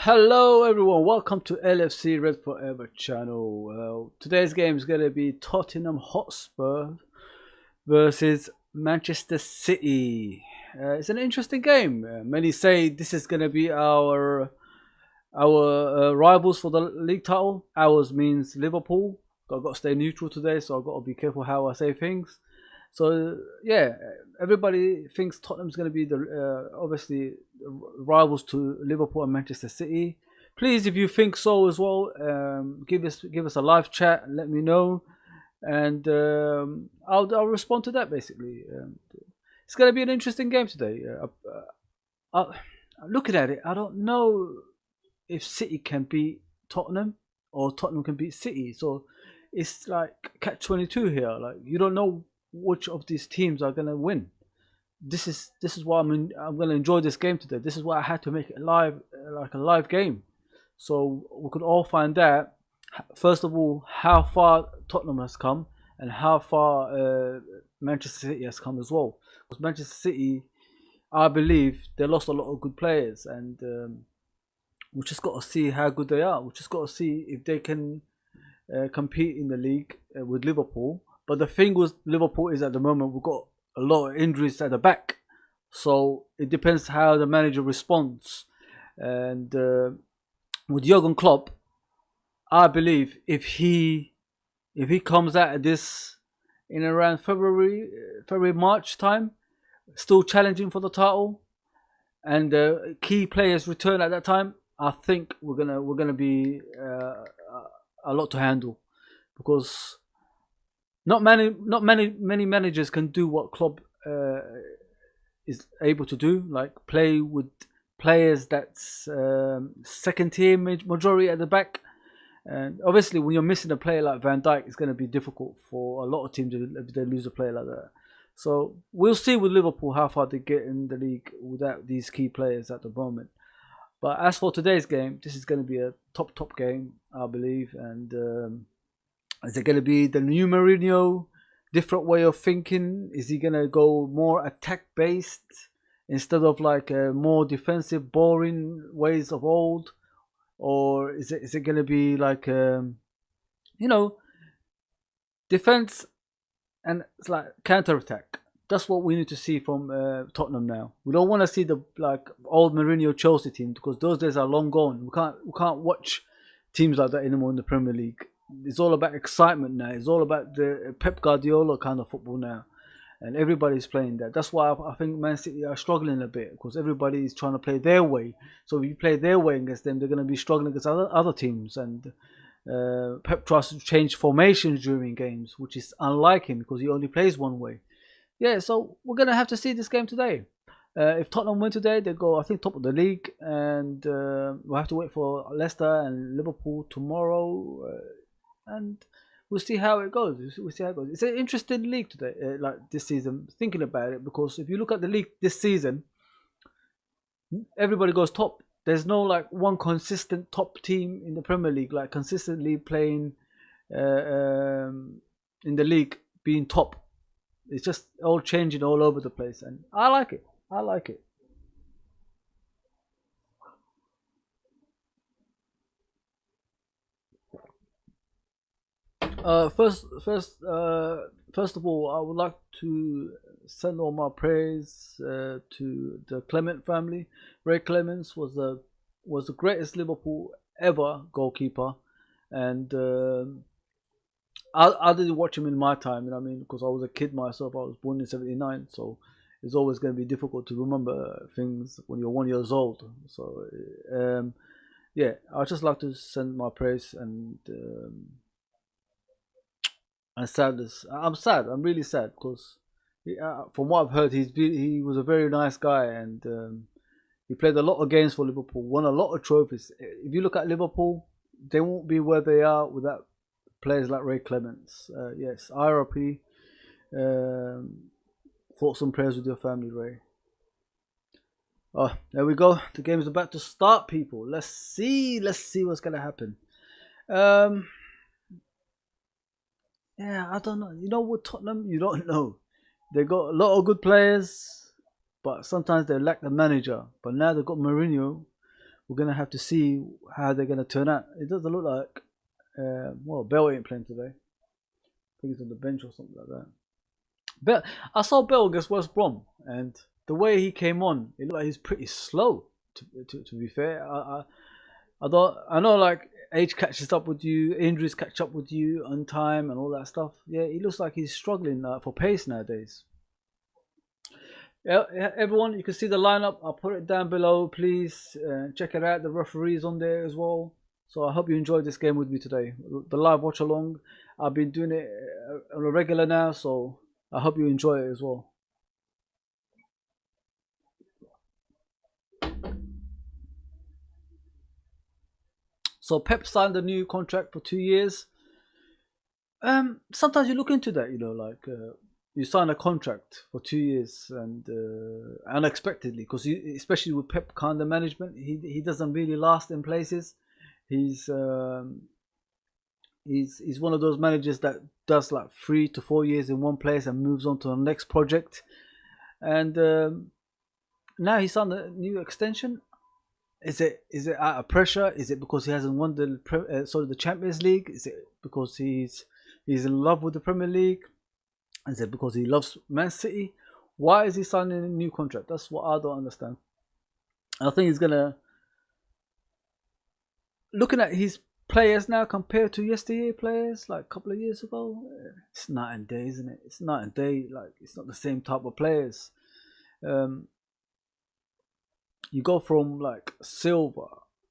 Hello everyone, welcome to LFC Red Forever channel. Today's game is going to be Tottenham Hotspur versus Manchester City. It's an interesting game. Many say this is going to be our rivals for the league title. Ours means Liverpool. I've got to stay neutral today, so I've got to be careful how I say things. So yeah, everybody thinks Tottenham's going to be the obviously rivals to Liverpool and Manchester City. Please, if you think so as well, give us a live chat and let me know, and I'll respond to that basically. It's going to be an interesting game today. Looking at it, I don't know if City can beat Tottenham or Tottenham can beat City. So it's like catch-22 here. Like you don't know which of these teams are going to win. This is why I'm going to enjoy this game today. This is why I had to make it live, like a live game, so we could all find out first of all how far Tottenham has come and how far Manchester City has come as well. Because Manchester City, I believe they lost a lot of good players, and we just got to see how good they are. We just got to see if they can compete in the league with Liverpool. But the thing with Liverpool is at the moment we've got a lot of injuries at the back, so it depends how the manager responds. And with Jurgen Klopp, I believe if he comes out of this in around February March time, still challenging for the title, and key players return at that time, I think we're gonna be a lot to handle, because not many managers can do what Klopp is able to do, like play with players that's second tier majority at the back. And obviously when you're missing a player like Van Dijk, it's going to be difficult for a lot of teams if they lose a player like that. So we'll see with Liverpool how far they get in the league without these key players at the moment. But as for today's game, this is going to be a top game, I believe. And is it going to be the new Mourinho, different way of thinking? Is he going to go more attack based instead of like more defensive, boring ways of old? Or is it going to be like defense and it's like counter attack? That's what we need to see from Tottenham now. We don't want to see the like old Mourinho Chelsea team, because those days are long gone. We can't watch teams like that anymore in the Premier League. It's all about excitement now. It's all about the Pep Guardiola kind of football now, and everybody's playing that. That's why I think Man City are struggling a bit, because everybody is trying to play their way. So if you play their way against them, they're going to be struggling against other teams. And Pep tries to change formations during games, which is unlike him, because he only plays one way. Yeah, so we're going to have to see this game today. If Tottenham win today, they go, I think, top of the league, and we'll have to wait for Leicester and Liverpool tomorrow. And we'll see how it goes. We'll see how it goes. It's an interesting league today, like this season. Thinking about it, because if you look at the league this season, everybody goes top. There's no like one consistent top team in the Premier League, like consistently playing in the league, being top. It's just all changing all over the place, and I like it. I like it. First of all, I would like to send all my praise to the Clement family. Ray Clements was the greatest Liverpool ever goalkeeper, and I didn't watch him in my time. You know what I mean? Because I was a kid myself. I was born in '79, so it's always going to be difficult to remember things when you're 1 year old. So yeah, I'd just like to send my praise and sadness. I'm sad. I'm really sad, because from what I've heard, he was a very nice guy, and he played a lot of games for Liverpool, won a lot of trophies. If you look at Liverpool, they won't be where they are without players like Ray Clements. Yes, RIP. Thoughts and prayers with your family, Ray. Oh, there we go. The game is about to start, people. Let's see what's gonna happen. Yeah, I don't know. You know, with Tottenham, you don't know. They got a lot of good players, but sometimes they lack the manager. But now they've got Mourinho, we're gonna have to see how they're gonna turn out. It doesn't look like well, Bell ain't playing today. I think he's on the bench or something like that. But I saw Bell against West Brom, and the way he came on, it looked like he's pretty slow. To be fair, I don't. I know like age catches up with you, injuries catch up with you on time, and all that stuff. Yeah, he looks like he's struggling for pace nowadays. Yeah, everyone, you can see the lineup. I'll put it down below. Please check it out. The referee's on there as well. So I hope you enjoyed this game with me today. The live watch along. I've been doing it on a regular now, so I hope you enjoy it as well. So Pep signed a new contract for 2 years. Sometimes you look into that, like you sign a contract for 2 years and unexpectedly, because especially with Pep kind of management, he doesn't really last in places. He's one of those managers that does like 3 to 4 years in one place and moves on to the next project. And now he signed a new extension. Is it out of pressure? Is it because he hasn't won the Champions League? Is it because he's in love with the Premier League? Is it because he loves Man City? Why is he signing a new contract? That's what I don't understand. I think he's gonna, looking at his players now compared to yesteryear players like a couple of years ago, it's night and day, isn't it? It's night and day. Like, it's not the same type of players. You go from like Silva,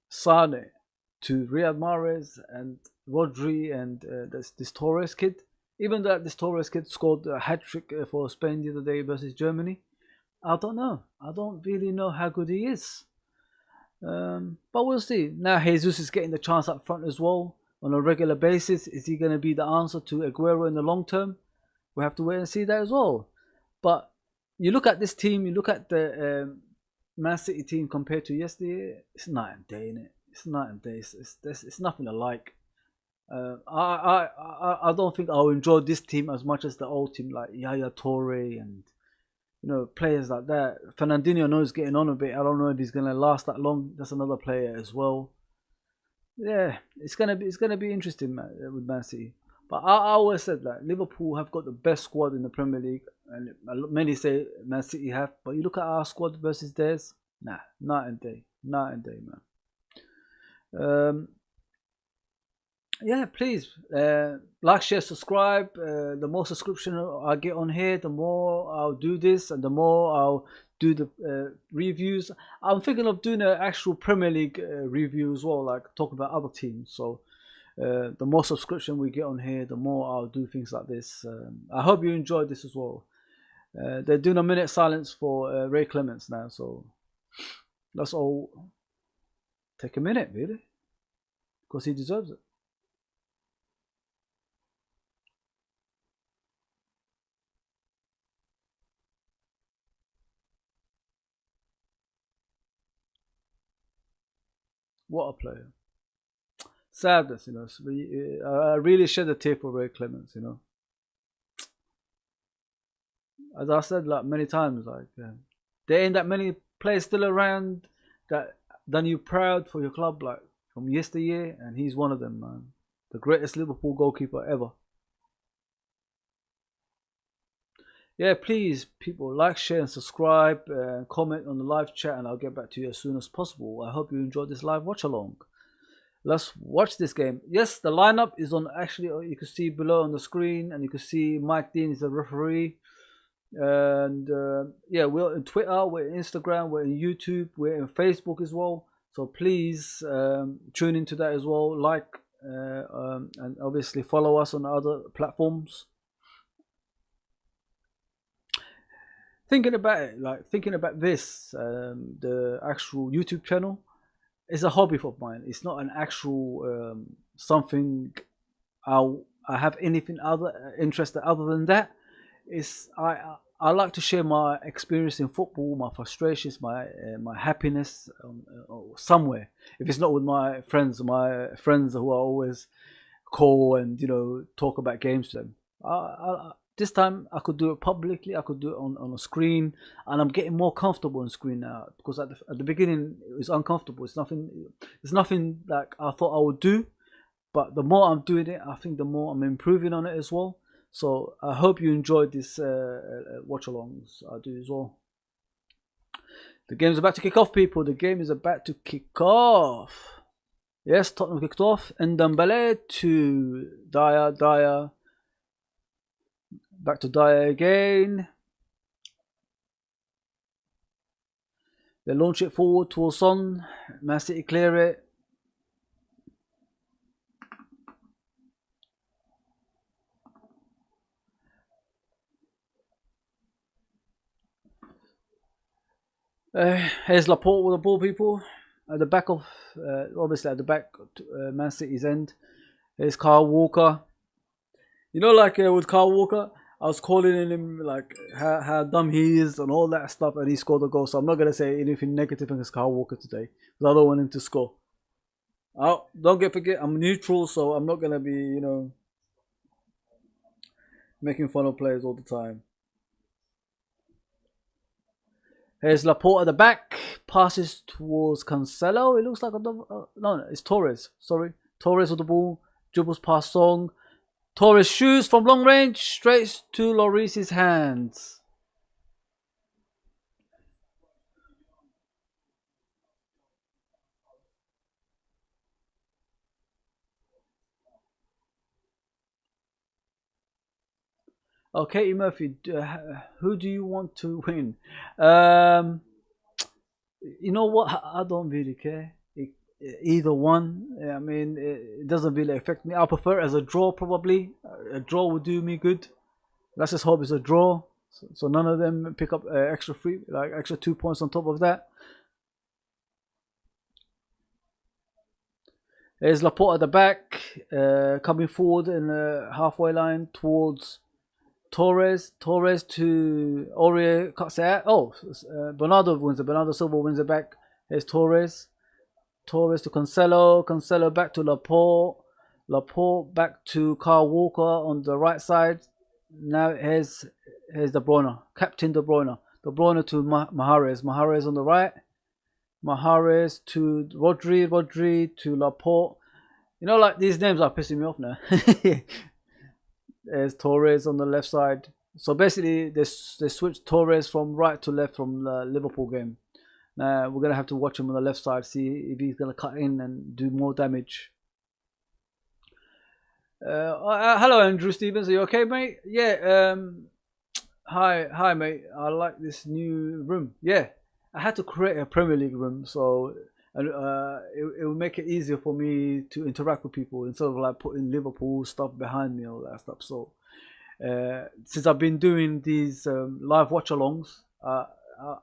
Sane, to Riyad Mahrez and Rodri and this Torres kid. Even though this Torres kid scored a hat-trick for Spain the other day versus Germany, I don't know. I don't really know how good he is. But we'll see. Now Jesus is getting the chance up front as well on a regular basis. Is he going to be the answer to Aguero in the long term? We have to wait and see that as well. But you look at this team, you look at the Man City team compared to yesterday, it's night and day, innit? It's night and day. It's nothing alike. I don't think I'll enjoy this team as much as the old team, like Yaya Toure and players like that. Fernandinho, I know he's getting on a bit. I don't know if he's gonna last that long. That's another player as well. Yeah, it's gonna be interesting, man, with Man City. But I always said that Liverpool have got the best squad in the Premier League, and many say Man City have. But you look at our squad versus theirs, night and day, man. Yeah, please like, share, subscribe. The more subscription I get on here, the more I'll do this, and the more I'll do the reviews. I'm thinking of doing an actual Premier League review as well, like talking about other teams. So the more subscription we get on here, the more I'll do things like this. I hope you enjoyed this as well. They're doing a minute silence for Ray Clements now, so let's all take a minute, really, because he deserves it. What a player. Sadness, I really shed a tear for Ray Clements, As I said like many times, like there ain't that many players still around that done you proud for your club, like from yesteryear, and he's one of them, man. The greatest Liverpool goalkeeper ever. Yeah, please, people, like, share, and subscribe. Comment on the live chat, and I'll get back to you as soon as possible. I hope you enjoyed this live watch along. Let's watch this game. Yes, the lineup is on. Actually, you can see below on the screen, and you can see Mike Dean is the referee. And yeah, we're on Twitter, we're on Instagram, we're on YouTube, we're on Facebook as well. So please tune into that as well. Like and obviously follow us on other platforms. Thinking about it, like thinking about this, the actual YouTube channel is a hobby of mine. It's not an actual something I have anything other interested other than that. It's I like to share my experience in football, my frustrations, my happiness somewhere. If it's not with my friends who I always call and talk about games to them. this time I could do it publicly. I could do it on a screen, and I'm getting more comfortable on screen now, because at the beginning it was uncomfortable. It's nothing like I thought I would do, but the more I'm doing it, I think the more I'm improving on it as well. So I hope you enjoyed this watch alongs I do as well. The game is about to kick off, people. The game is about to kick off. Yes, Tottenham kicked off. Ndombele to Dyer. Dyer. Back to Dyer again. They launch it forward towards Son. Man City clear it. Here's Laporte with the ball, people. At the back of, obviously at the back, Man City's end. Here's Kyle Walker. You know, like with Kyle Walker, I was calling him like how dumb he is and all that stuff, and he scored a goal. So I'm not gonna say anything negative against Kyle Walker today, because I don't want him to score. Oh, don't forget, I'm neutral, so I'm not gonna be, you know, making fun of players all the time. Here's Laporte at the back, passes towards Cancelo. It looks like no, it's Torres. Sorry, Torres with the ball, dribbles past Song. Torres shoots from long range, straight to Lloris's hands. Okay, Murphy, who do you want to win? You know what? I don't really care. Either one. I mean, it doesn't really affect me. I prefer it as a draw, probably. A draw would do me good. Let's just hope it's a draw. So none of them pick up extra 2 points on top of that. There's Laporte at the back, coming forward in the halfway line towards Torres. Torres to Aurier, cuts it out. Oh, Bernardo wins it. Bernardo Silva wins it back. Here's Torres. Torres to Cancelo. Cancelo back to Laporte. Laporte back to Kyle Walker on the right side. Now here's De Bruyne. Captain De Bruyne. De Bruyne to Mahrez. Mahrez on the right. Mahrez to Rodri. Rodri to Laporte. You know, like, these names are pissing me off now. There's Torres on the left side. So basically, they switched Torres from right to left from the Liverpool game. Now we're gonna have to watch him on the left side, see if he's gonna cut in and do more damage. Hello, Andrew Stevens. Are you okay, mate? Yeah. Hi, mate. I like this new room. Yeah, I had to create a Premier League room, so it will make it easier for me to interact with people instead of like putting Liverpool stuff behind me and all that stuff. So since I've been doing these live watch-alongs,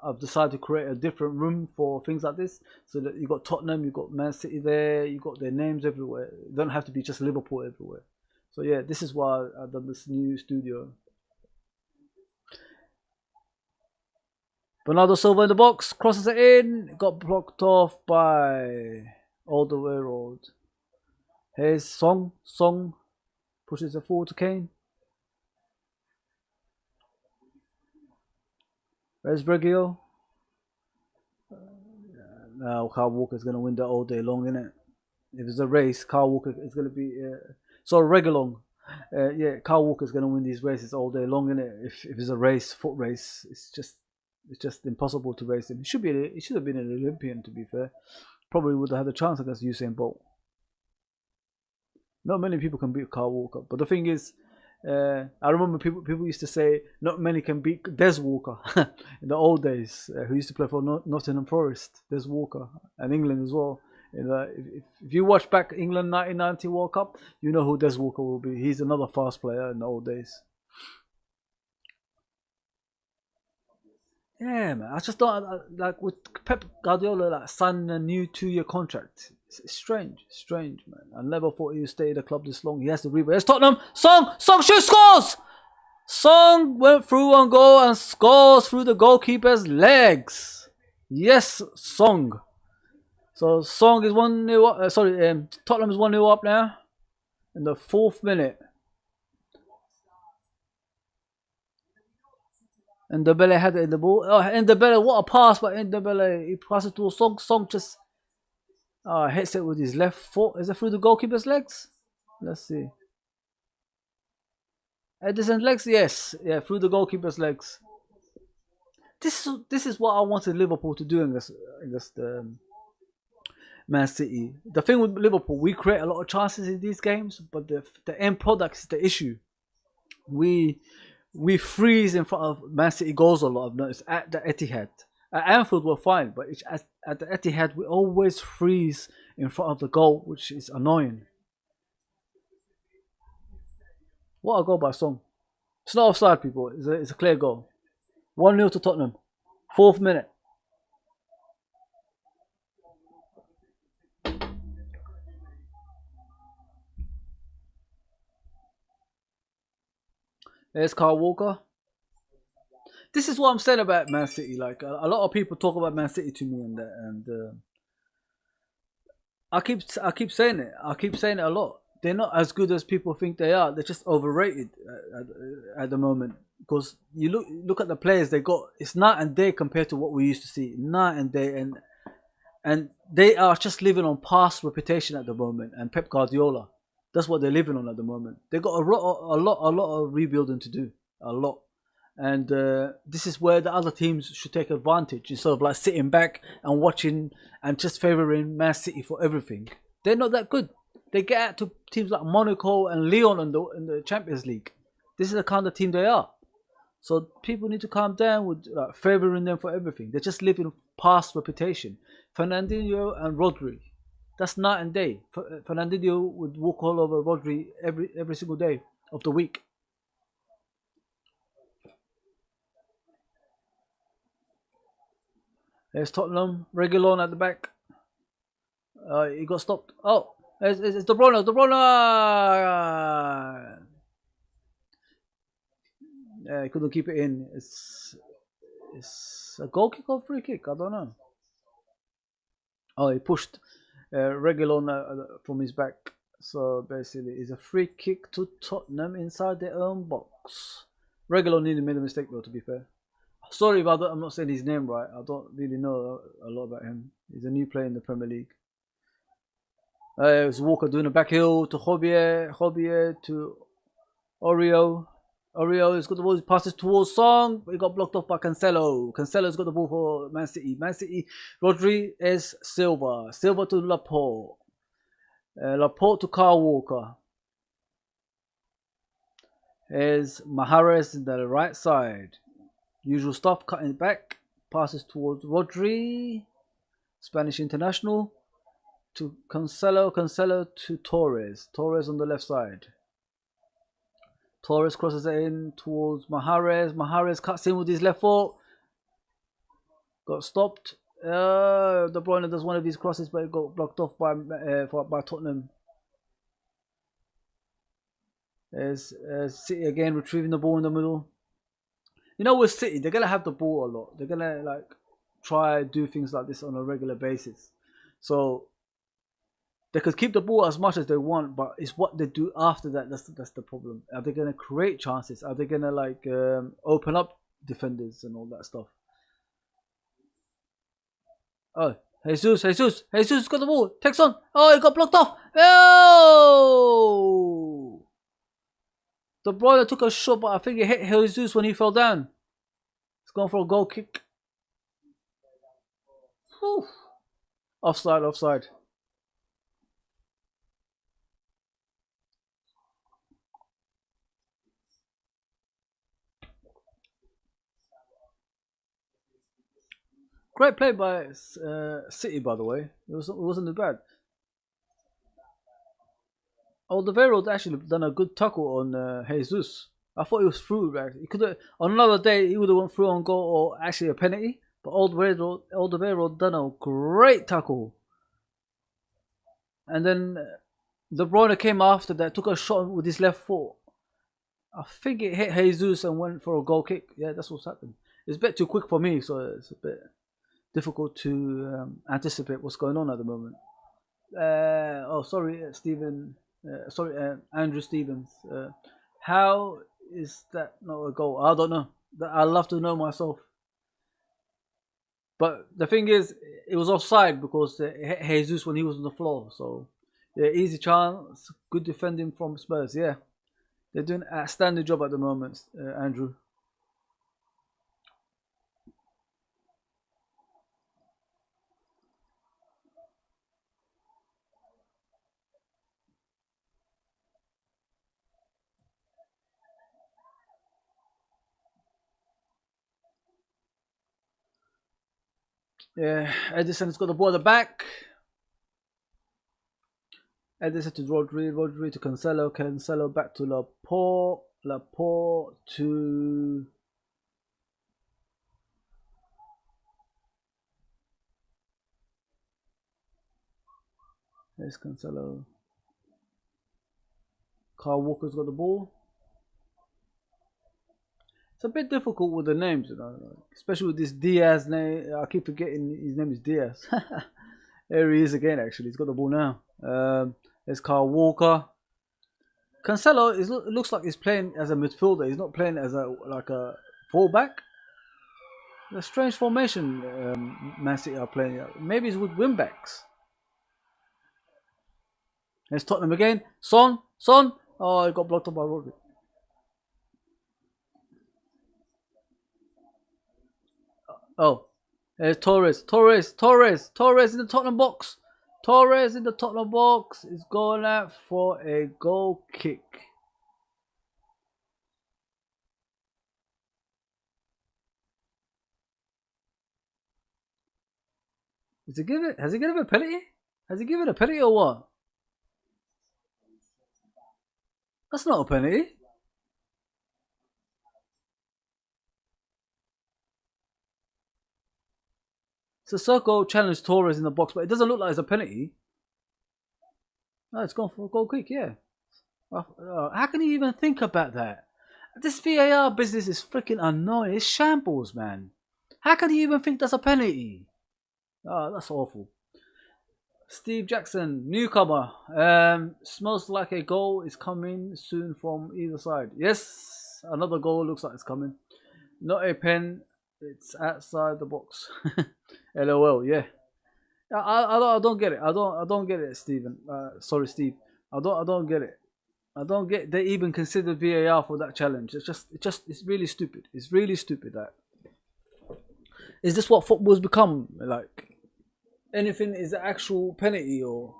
I've decided to create a different room for things like this, so that you got Tottenham, you got Man City there, you got their names everywhere. It don't have to be just Liverpool everywhere. So yeah, this is why I've done this new studio. Bernardo Silva in the box, crosses it in, got blocked off by Alderweireld. Here's Song. Song pushes it forward to Kane. Where's Reggio? Now Kyle Walker's going to win that all day long, innit? If it's a race, Kyle Walker is going to be... Reguilon. Yeah, Kyle Walker's going to win these races all day long, innit? If it's a race, foot race, it's just impossible to race him. He should have been an Olympian, to be fair. Probably would have had a chance against Usain Bolt. Not many people can beat Kyle Walker, but the thing is, I remember people used to say not many can beat Des Walker in the old days, who used to play for Nottingham Forest. Des Walker, and England as well. If you watch back England 1990 World Cup, you know who Des Walker will be. He's another fast player in the old days. Yeah, man. I just don't like with Pep Guardiola, like signing a new 2-year contract. It's strange, man. I never thought he would stay at the club this long. He has to rebound. It's Tottenham. Song shoots, scores. Song went through on goal and scores through the goalkeeper's legs. Yes, Song. So Song is 1-0 up. Tottenham is 1-0 up now in the 4th minute. And Dembele had it in the ball. Oh, Dembele, what a pass by Dembele. He passes it to a Song. Song just hits it with his left foot. Is it through the goalkeeper's legs? Let's see. Edison's legs? Yes. Yeah, through the goalkeeper's legs. This is what I wanted Liverpool to do in this Man City. The thing with Liverpool, we create a lot of chances in these games, but the end product is the issue. We freeze in front of Man City goals a lot. I've noticed at the Etihad. At Anfield we're fine, but at the Etihad we always freeze in front of the goal, which is annoying. What a goal by Song. It's not offside, people. It's a clear goal. 1-0 to Tottenham. 4th minute. There's Kyle Walker. This is what I'm saying about Man City. Like a lot of people talk about Man City to me and I keep saying it. I keep saying it a lot. They're not as good as people think they are. They're just overrated at the moment. Because you look at the players they got. It's night and day compared to what we used to see. Night and day, and they are just living on past reputation at the moment. And Pep Guardiola, that's what they're living on at the moment. They got a lot of rebuilding to do. A lot. And this is where the other teams should take advantage instead of like sitting back and watching and just favouring Man City for everything. They're not that good. They get out to teams like Monaco and Lyon in the Champions League. This is the kind of team they are. So people need to calm down with favouring them for everything. They're just living past reputation. Fernandinho and Rodri, that's night and day. Fernandinho would walk all over Rodri every single day of the week. There's Tottenham. Reguilon at the back. He got stopped. Oh, it's De Bruyne. De Bruyne! Yeah, he couldn't keep it in. It's a goal kick or free kick? I don't know. Oh, he pushed Reguilon from his back. So basically, it's a free kick to Tottenham inside their own box. Reguilon nearly made a mistake though, to be fair. Sorry if I'm not saying his name right. I don't really know a lot about him. He's a new player in the Premier League. It was Walker doing a back heel to Hobier to Oreo. Oreo has got the ball, passes towards Song, but he got blocked off by Cancelo. Cancelo's got the ball for Man City. Man City, Rodri is Silva. Silva to Laporte. Laporte to Kyle Walker. Here's Mahrez in the right side. Usual stuff, cutting it back. Passes towards Rodri. Spanish international. To Cancelo. Cancelo to Torres. Torres on the left side. Torres crosses it in towards Mahrez. Mahrez cuts in with his left foot. Got stopped. De Bruyne does one of these crosses, but it got blocked off by Tottenham. There's City again retrieving the ball in the middle. You know, with City, they're gonna have the ball a lot. They're gonna like try do things like this on a regular basis. So they could keep the ball as much as they want, but it's what they do after that that's the problem. Are they gonna create chances? Are they gonna like open up defenders and all that stuff? Oh, Jesus got the ball. Takes on. Oh, he got blocked off. Oh! De Bruyne took a shot, but I think it hit Jesus when he fell down. He's going for a goal kick. Whew. Offside. Great play by City, by the way. It wasn't too bad. Alderweireld actually done a good tackle on Jesus. I thought he was through. Right? He could have on another day he would have went through on goal or actually a penalty. But Alderweireld done a great tackle. And then De Bruyne came after that, took a shot with his left foot. I think it hit Jesus and went for a goal kick. Yeah, that's what's happened. It's a bit too quick for me, so it's a bit difficult to anticipate what's going on at the moment. Sorry, Stephen. Andrew Stevens. How is that not a goal? I don't know. that I love to know myself. But the thing is, it was offside because Jesus when he was on the floor. So yeah, easy chance, good defending from Spurs. Yeah, they're doing a outstanding job at the moment, Andrew. Yeah, Edison's got the ball at the back. Edison to Rodri to Cancelo back to Laporte to there's Cancelo. Carl Walker's got the ball. It's a bit difficult with the names, you know, especially with this Diaz name. I keep forgetting his name is Diaz. There he is again. Actually, he's got the ball now. There's Carl Walker. Cancelo looks like he's playing as a midfielder. He's not playing as a fullback. A strange formation Man City are playing. Maybe it's with wing backs. There's Tottenham again. Son. Oh, he got blocked up by Rodri. Oh, there's Torres in the Tottenham box. Torres in the Tottenham box is going out for a goal kick. Has he given a penalty? Has he given a penalty or what? That's not a penalty. Sissoko challenged Torres in the box, but it doesn't look like it's a penalty. No, it's gone for a goal kick, yeah. How can you even think about that? This VAR business is freaking annoying. It's shambles, man. How can you even think that's a penalty? Oh, that's awful. Steve Jackson, newcomer. Smells like a goal is coming soon from either side. Yes, another goal looks like it's coming. Not a pen. It's outside the box. LOL. Yeah. I don't get it. I don't get it, Stephen. Sorry, Steve. I don't get it. I don't get they even consider VAR for that challenge. It's really stupid. It's really stupid. That is this what football's become? Like anything is an actual penalty or.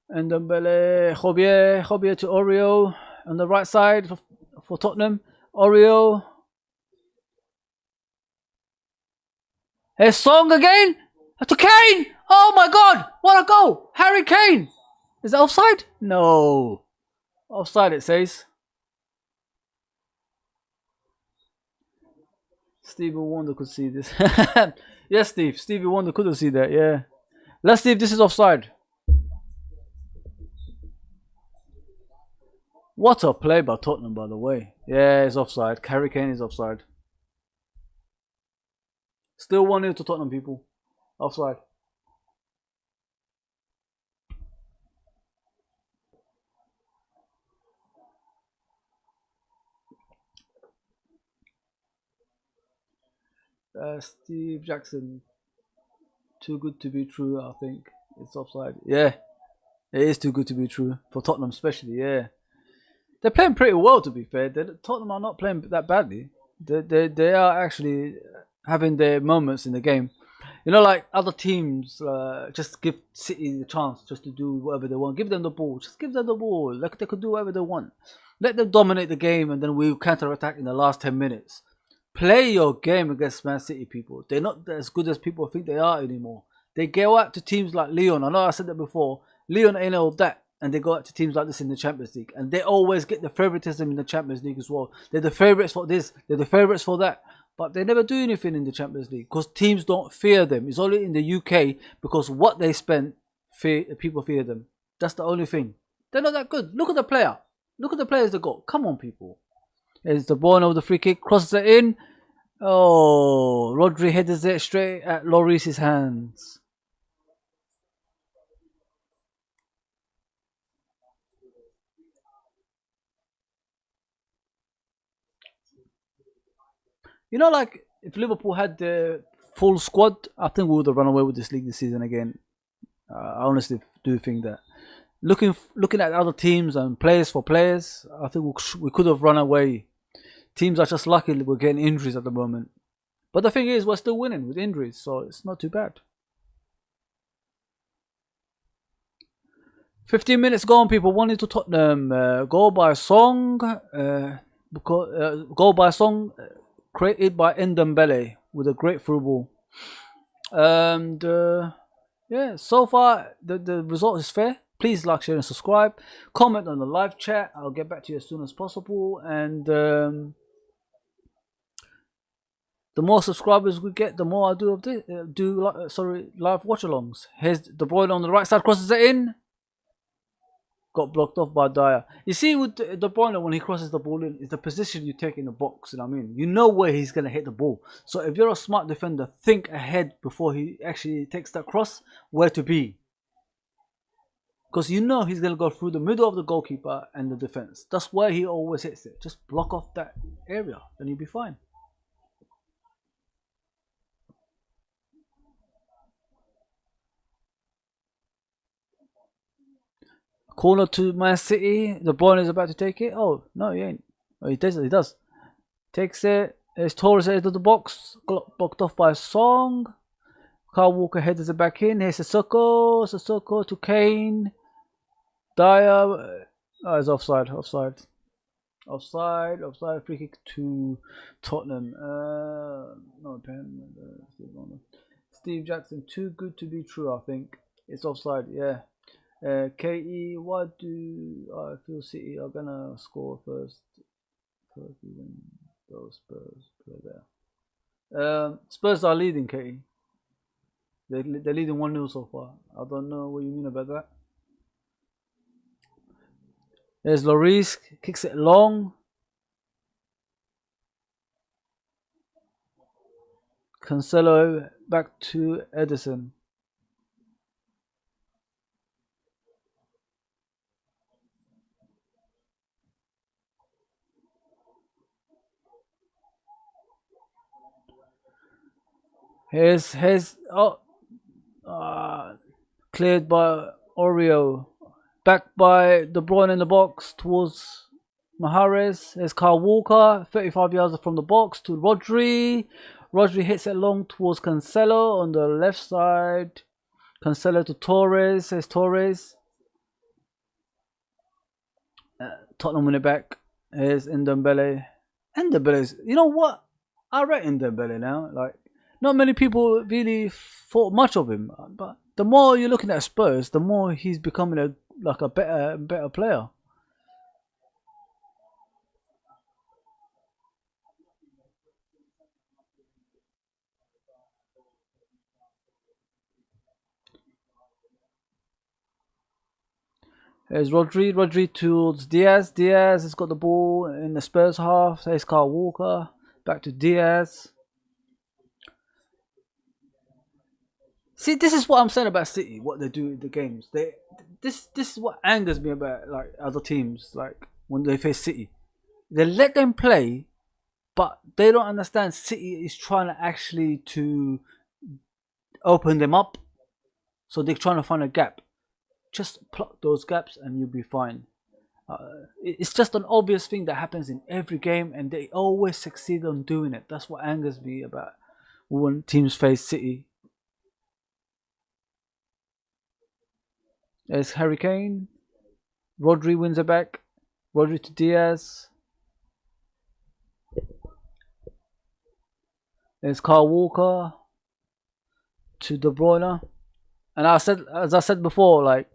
And Dembele, Jobier to Oreo on the right side for Tottenham. Oreo. Hey, Song again to Kane. Oh my God! What a goal! Harry Kane. Is that offside? No, offside it says. Stevie Wonder could see this. Yes, Stevie Wonder couldn't see that. Yeah. Let's see if this is offside. What a play by Tottenham, by the way. Yeah, it's offside. Harry Kane is offside. Still 1-0 to Tottenham, people. Offside. Steve Jackson. Too good to be true, I think. It's offside. Yeah. It is too good to be true. For Tottenham especially, yeah. They're playing pretty well, to be fair. Tottenham are not playing that badly. They are actually having their moments in the game. You know, like other teams, just give City the chance just to do whatever they want. Give them the ball. Just give them the ball. Like they could do whatever they want. Let them dominate the game, and then we'll counter-attack in the last 10 minutes. Play your game against Man City, people. They're not as good as people think they are anymore. They go out to teams like Lyon. I know I said that before. Lyon ain't all that. And they go out to teams like this in the Champions League. And they always get the favoritism in the Champions League as well. They're the favourites for this. They're the favourites for that. But they never do anything in the Champions League. Because teams don't fear them. It's only in the UK. Because what they spend, people fear them. That's the only thing. They're not that good. Look at the player. Look at the players they got. Come on, people. There's the ball over the free kick. Crosses it in. Oh, Rodri headers it straight at Lloris's hands. You know, like if Liverpool had the full squad, I think we would have run away with this league this season again. I honestly do think that. Looking at other teams and players for players, I think we could have run away. Teams are just lucky we're getting injuries at the moment. But the thing is, we're still winning with injuries, so it's not too bad. 15 minutes gone, people. 1-0 to Tottenham. Goal by Song. Goal by Song created by Ndombele with a great through ball. And yeah, so far the result is fair. Please like, share, and subscribe. Comment on the live chat. I'll get back to you as soon as possible. And the more subscribers we get, the more I do of this. Live watch-alongs. Here's De Bruyne on the right side, crosses it in. Got blocked off by Dyer. You see, with De Bruyne, when he crosses the ball in, is the position you take in the box. You know what I mean? You know where he's gonna hit the ball. So if you're a smart defender, think ahead before he actually takes that cross, where to be. Because you know he's going to go through the middle of the goalkeeper and the defense. That's where he always hits it. Just block off that area, then you'll be fine. Corner to Man City. De Bruyne is about to take it. Oh, no, he ain't. Oh, he does. He does. Takes it. There's Torres into the box. Got blocked off by Song. Kyle Walker headers it back in. Here's Sissoko. Sissoko to Kane. Dyer. Oh, it's offside. Free kick to Tottenham. No pen. Steve Jackson. Too good to be true, I think. It's offside, yeah. KE, why do I feel City are gonna score first? Even those Spurs play there. Spurs are leading, KE. They're leading 1-0 so far. I don't know what you mean about that. There's Lloris, kicks it long. Cancelo back to Edison. Here's cleared by Oreo. Back by De Bruyne in the box towards Mahrez. There's Kyle Walker, 35 yards from the box to Rodri. Rodri hits it long towards Cancelo on the left side. Cancelo to Torres. There's Torres. Tottenham win it back. Here's Ndombele. Ndombele's, you know what? I rate Ndombele now. Like, not many people really thought much of him, but the more you're looking at Spurs, the more he's becoming a better player. There's Rodri towards Diaz. Diaz has got the ball in the Spurs half. There's Kyle Walker. Back to Diaz. See, this is what I'm saying about City. What they do in the games. This is what angers me about like other teams. Like when they face City, they let them play, but they don't understand City is trying to actually to open them up. So they're trying to find a gap. Just plug those gaps and you'll be fine. It's just an obvious thing that happens in every game, and they always succeed on doing it. That's what angers me about when teams face City. There's Harry Kane. Rodri wins it back. Rodri to Diaz. There's Kyle Walker to De Bruyne. And as I said before, like,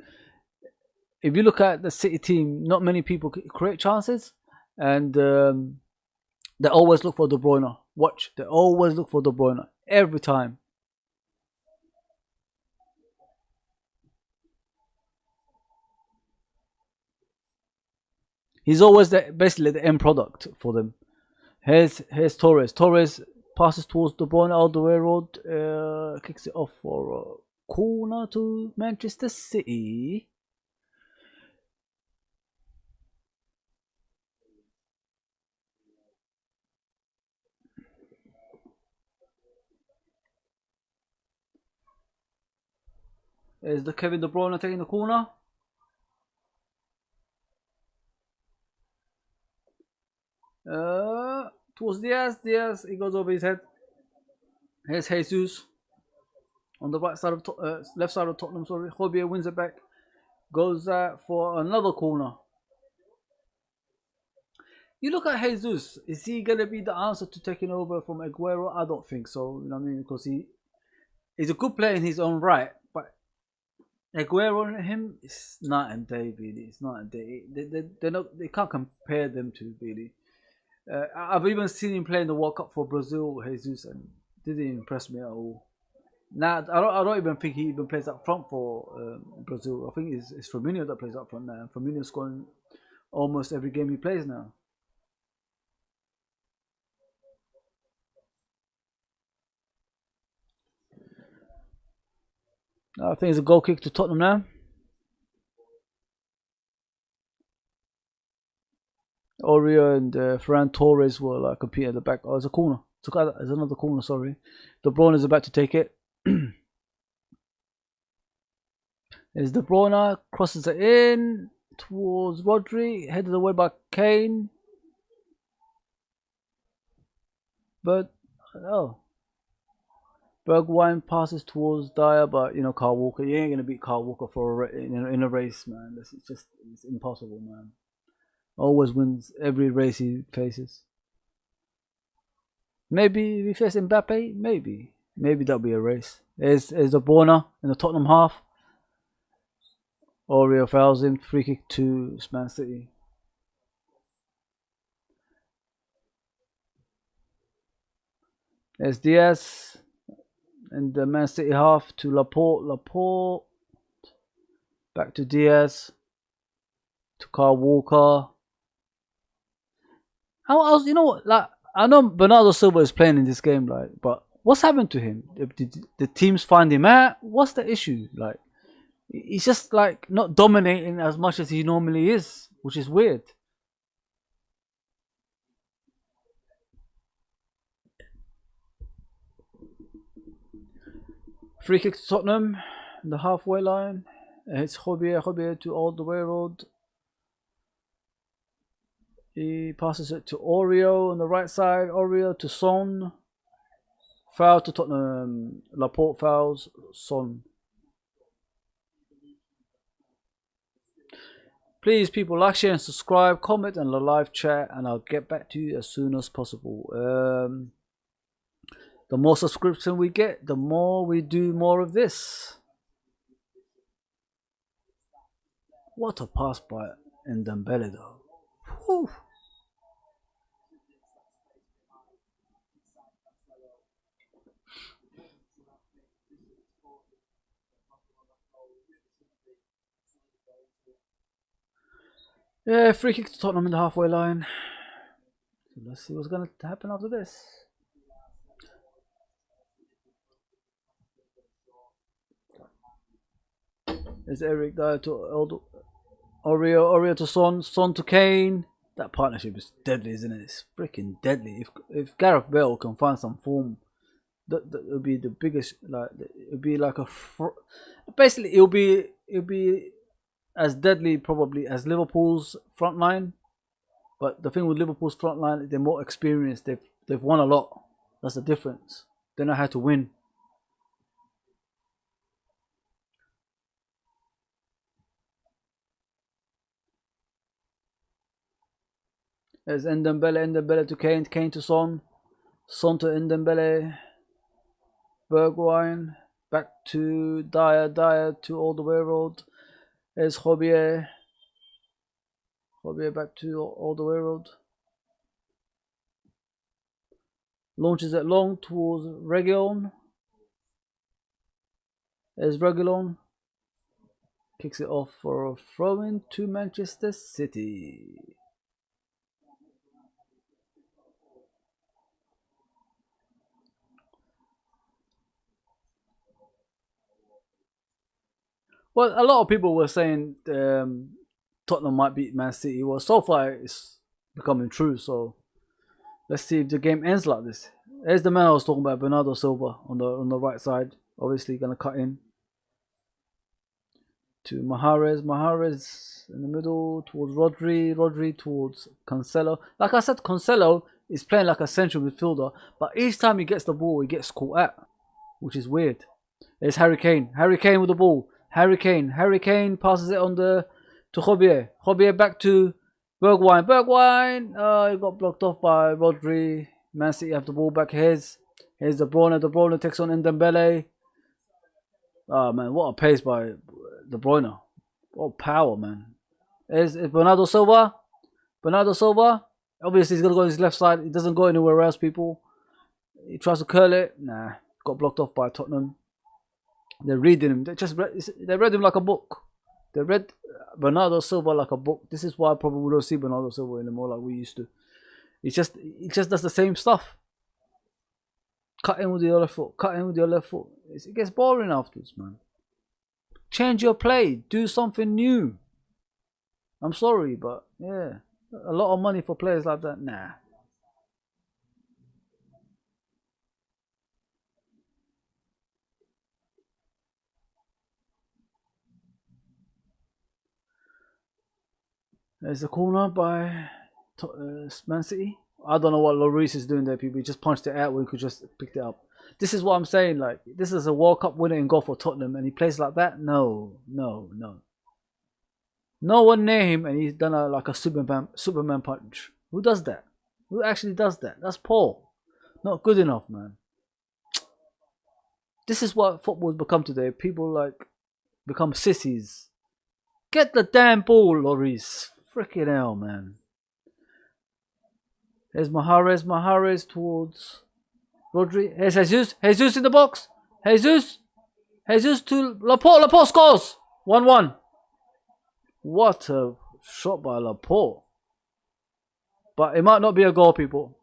if you look at the City team, not many people create chances, and they always look for De Bruyne. Watch, they always look for De Bruyne every time. He's always basically the end product for them. Here's Torres. Torres passes towards De Bruyne all the way road, kicks it off for a corner to Manchester City. Is the Kevin De Bruyne taking the corner? Towards Diaz. Diaz, he goes over his head. Here's Jesus on the right side of left side of Tottenham. Sorry, Hobie wins it back. Goes for another corner. You look at Jesus. Is he gonna be the answer to taking over from Aguero? I don't think so. You know what I mean? Because he's a good player in his own right, but Aguero and him, it's night and day, really. It's night and day. They can't compare them two, really. I've even seen him play in the World Cup for Brazil, Jesus, and didn't impress me at all. Now I don't even think he even plays up front for Brazil. I think it's Firmino that plays up front now. Firmino's scoring almost every game he plays now. I think it's a goal kick to Tottenham now. Oreo and Ferran Torres were like competing at the back. Oh, it's a corner. It's another corner, sorry. De Bruyne is about to take it. There's De Bruyne, crosses it in towards Rodri, headed away by Kane. But, oh. Bergwijn passes towards Dyer, but you know, Kyle Walker, you ain't going to beat Kyle Walker in a race, man. It's impossible, man. Always wins every race he faces. Maybe we face Mbappe, maybe that'll be a race. There's De Bruyne in the Tottenham half. Oreo fouls him, free kick to Man City. There's Diaz and the Man City half to Laporte. Back to Diaz. To Kyle Walker. You know what? Like, I know Bernardo Silva is playing in this game, like, but what's happened to him? Did the teams find him out? What's the issue? Like, he's just like not dominating as much as he normally is, which is weird. Free kick to Tottenham, the halfway line. It's Hobie to all the way road. He passes it to Oreo on the right side. Oreo to Son. Foul to Tottenham. Laporte fouls Son. Please, people, like, share, and subscribe. Comment and the live chat, and I'll get back to you as soon as possible. The more subscription we get, the more we do more of this. What a pass by Ndombele, though. Whew. Yeah, free kick to Tottenham in the halfway line. So let's see what's going to happen after this. There's Eric Dyer to Oreo to Son to Kane. That partnership is deadly, isn't it? It's freaking deadly. If Gareth Bale can find some form, that would be the biggest. Like, it would be like basically it'll be as deadly probably as Liverpool's front line. But the thing with Liverpool's front line, they're more experienced. They've won a lot. That's the difference. They know how to win. There's Ndombele to Kane, Kane to Son to Ndombele, Bergwijn, back to Dyer to all the way road. There's Hobie back to all the way road. Launches it long towards Reguilon. There's Reguilon. Kicks it off for a throw-in to Manchester City. Well, a lot of people were saying Tottenham might beat Man City. Well, so far it's becoming true. So let's see if the game ends like this. There's the man I was talking about, Bernardo Silva on the right side. Obviously gonna cut in. to Mahrez in the middle towards Rodri towards Cancelo. Like I said, Cancelo is playing like a central midfielder, but each time he gets the ball, he gets caught out, which is weird. There's Harry Kane with the ball. Harry Kane passes it on to Jobier back to Bergwijn. He got blocked off by Rodri. Man City have the ball back. Here's De Bruyne takes on Ndombele. Oh man, what a pace by De Bruyne. What power, man. Is Bernardo Silva. Obviously he's gonna go on his left side. He doesn't go anywhere else, people. He tries to curl it. Nah, got blocked off by Tottenham. They're reading him. They read him like a book. They read Bernardo Silva like a book. This is why I probably don't see Bernardo Silva anymore like we used to. He just does the same stuff. Cut in with the other foot. It gets boring afterwards, man. Change your play. Do something new. I'm sorry, but yeah. A lot of money for players like that. Nah. There's a corner by Man City. I don't know what Lloris is doing there, people. He just punched it out when he could just pick it up. This is what I'm saying. Like, this is a World Cup winner in goal for Tottenham, and he plays like that. No. No one near him, and he's done like a Superman punch. Who does that? Who actually does that? That's poor. Not good enough, man. This is what football's become today. People like become sissies. Get the damn ball, Lloris. Freaking hell, man. There's Mahrez towards Rodri. Here's Jesus in the box. Jesus to Laporte scores. 1-1. What a shot by Laporte. But it might not be a goal, people.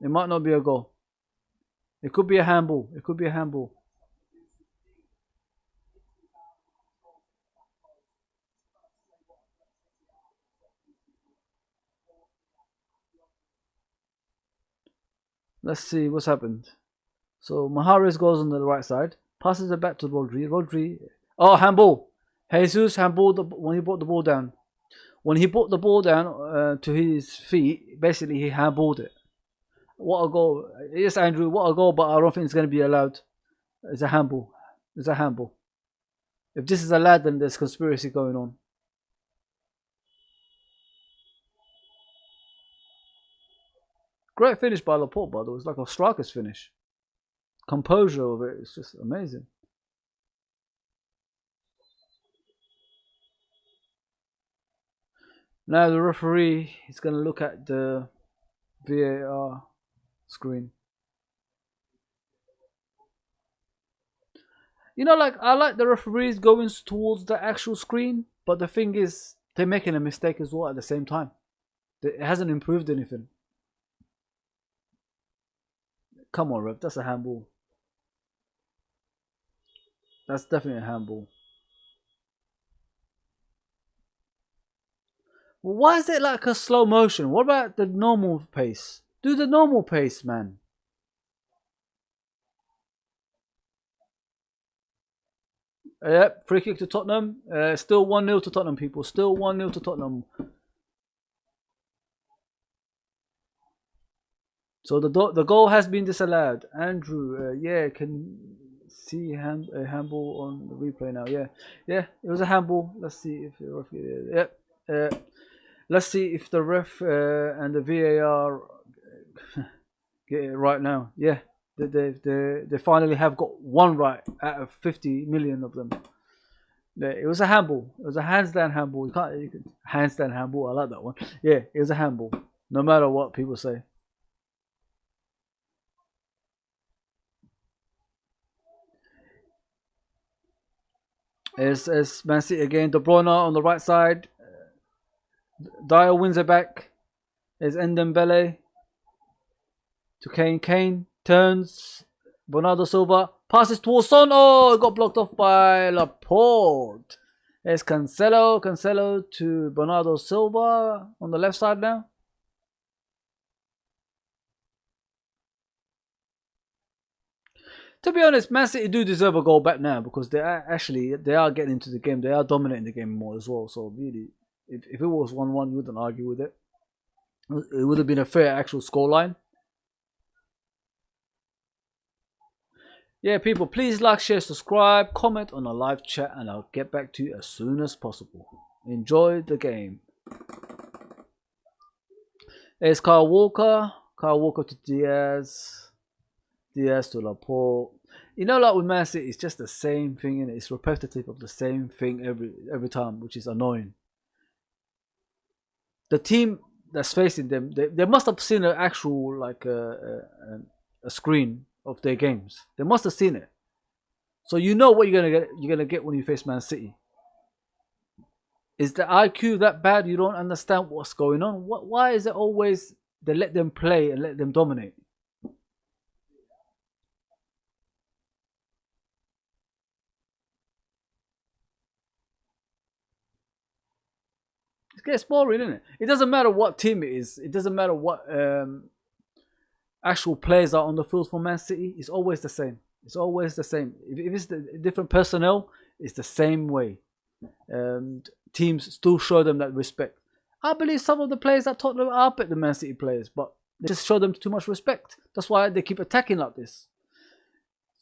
It might not be a goal. It could be a handball. Let's see what's happened. So Mahrez goes on the right side, passes it back to Rodri. Oh, handball. Jesus handballed when he brought the ball down. When he brought the ball down to his feet, basically he handballed it. What a goal. Yes, Andrew, what a goal, but I don't think it's going to be allowed. It's a handball. If this is allowed, then there's conspiracy going on. Great finish by Laporte, by the way. It's like a striker's finish. Composure of it, it's just amazing. Now the referee is going to look at the VAR screen. You know, like, I like the referees going towards the actual screen, but the thing is, they're making a mistake as well at the same time. It hasn't improved anything. Come on, ref, that's a handball. That's definitely a handball. Why is it like a slow motion? What about the normal pace? Do the normal pace, man. Yep, free kick to Tottenham. Still 1-0 to Tottenham, people. Still 1-0 to Tottenham. So the goal has been disallowed. Andrew, yeah, can see a handball on the replay now. Yeah, it was a handball. Let's see if the ref. Yep. Let's see if the ref and the VAR get it right now. Yeah, they finally have got one right out of 50 million of them. Yeah, it was a handball. It was a hands down handball. You can hands down handball. I like that one. Yeah, it was a handball. No matter what people say. It's Man City again. De Bruyne on the right side. Dyer wins it back. There's Ndombele to Kane. Kane turns. Bernardo Silva passes towards Son. Oh, it got blocked off by Laporte. There's Cancelo. Cancelo to Bernardo Silva on the left side now. To be honest, Man City do deserve a goal back now because they are getting into the game. They are dominating the game more as well. So really, if it was 1-1, you wouldn't argue with it. It would have been a fair actual scoreline. Yeah, people, please like, share, subscribe, comment on the live chat, and I'll get back to you as soon as possible. Enjoy the game. There's Kyle Walker. Kyle Walker to Diaz. Diaz to Laporte. You know, like with Man City, it's just the same thing, and it's repetitive of the same thing every time, which is annoying. The team that's facing them, they must have seen an actual like a screen of their games. They must have seen it, so you know what you're gonna get when you face Man City. Is the IQ that bad? You don't understand what's going on. Why is it always they let them play and let them dominate? It gets boring, isn't it? It doesn't matter what team it is. It doesn't matter what actual players are on the field for Man City. It's always the same. It's always the same. If it's the different personnel, it's the same way. Teams still show them that respect. I believe some of the players at Tottenham are better than Man City players, but they just show them too much respect. That's why they keep attacking like this.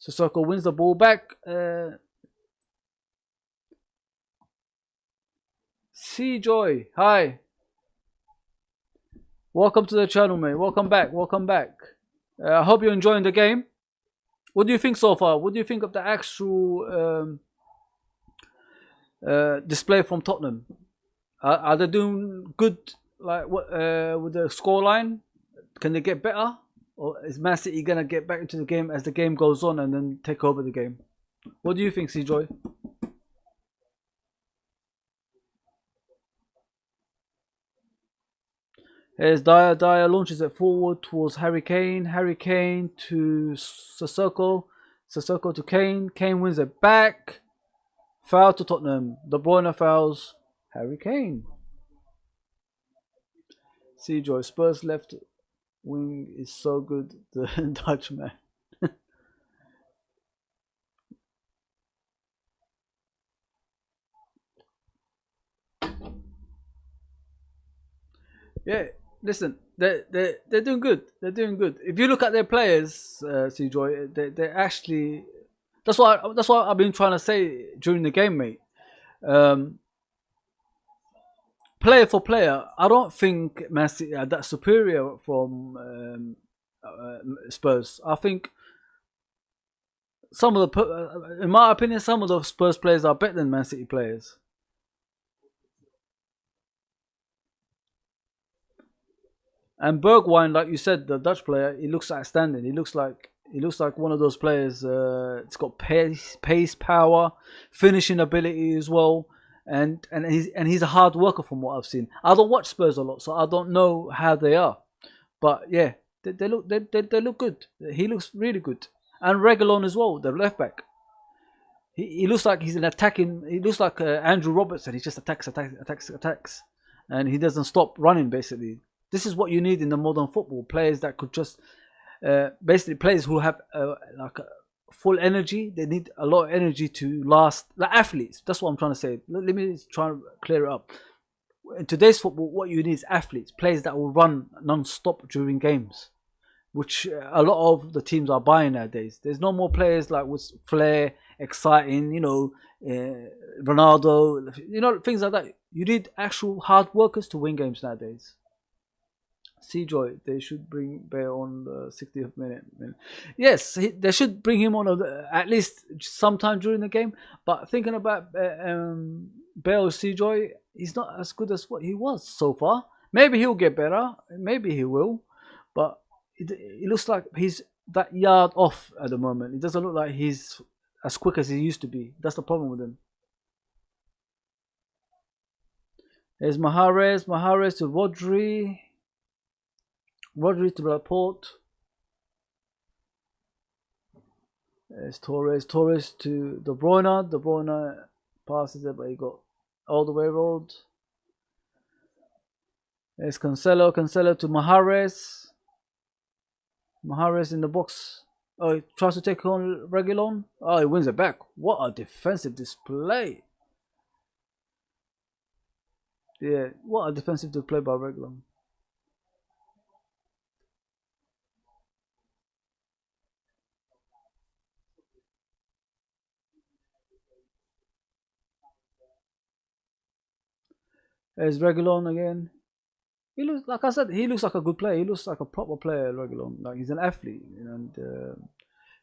Sissoko wins the ball back. C-Joy, hi. Welcome to the channel, mate. Welcome back. Welcome back. I hope you're enjoying the game. What do you think so far? What do you think of the actual display from Tottenham? Are they doing good? Like what with the scoreline? Can they get better, or is Man City gonna get back into the game as the game goes on and then take over the game? What do you think, C-Joy? Here's Dyer. Dyer launches it forward towards Harry Kane. Harry Kane to Sissoko. Sissoko to Kane. Kane wins it back. Foul to Tottenham. De Bruyne fouls Harry Kane. C-Joy. Spurs left wing is so good. The Dutchman. Yeah. Listen, they're doing good. They're doing good. If you look at their players, C-Joy, they actually. That's what I've been trying to say during the game, mate. Player for player, I don't think Man City are that superior from Spurs. I think some of the, in my opinion, some of the Spurs players are better than Man City players. And Bergwijn, like you said, the Dutch player, he looks outstanding. He looks like one of those players. It's got pace, power, finishing ability as well, and he's a hard worker from what I've seen. I don't watch Spurs a lot, so I don't know how they are, but yeah, they look good. He looks really good, and Reguilon as well, the left back. He looks like he's an attacking. He looks like Andrew Robertson. He just attacks, and he doesn't stop running basically. This is what you need in the modern football. Players that could just, basically players who have like full energy. They need a lot of energy to last. Like athletes. That's what I'm trying to say. Let me try and clear it up. In today's football, what you need is athletes. Players that will run non-stop during games. Which a lot of the teams are buying nowadays. There's no more players like with flair, exciting, Ronaldo, things like that. You need actual hard workers to win games nowadays. C-Joy, they should bring Bale on the 60th minute. Yes, they should bring him on at least sometime during the game. But thinking about Bale, C-Joy, he's not as good as what he was so far. Maybe he'll get better. Maybe he will. But it looks like he's that yard off at the moment. It doesn't look like he's as quick as he used to be. That's the problem with him. There's Mahrez to Rodri. Rodri to Laporte. There's Torres to De Bruyne. De Bruyne passes it, but he got all the way rolled. There's Cancelo to Mahrez. Mahrez in the box. Oh, he tries to take on Regulon. Oh, he wins it back. What a defensive display. Yeah, what a defensive display by Regulon. There's Regulon again. He looks, like I said, he looks like a good player. He looks like a proper player, Regulon. Like he's an athlete, and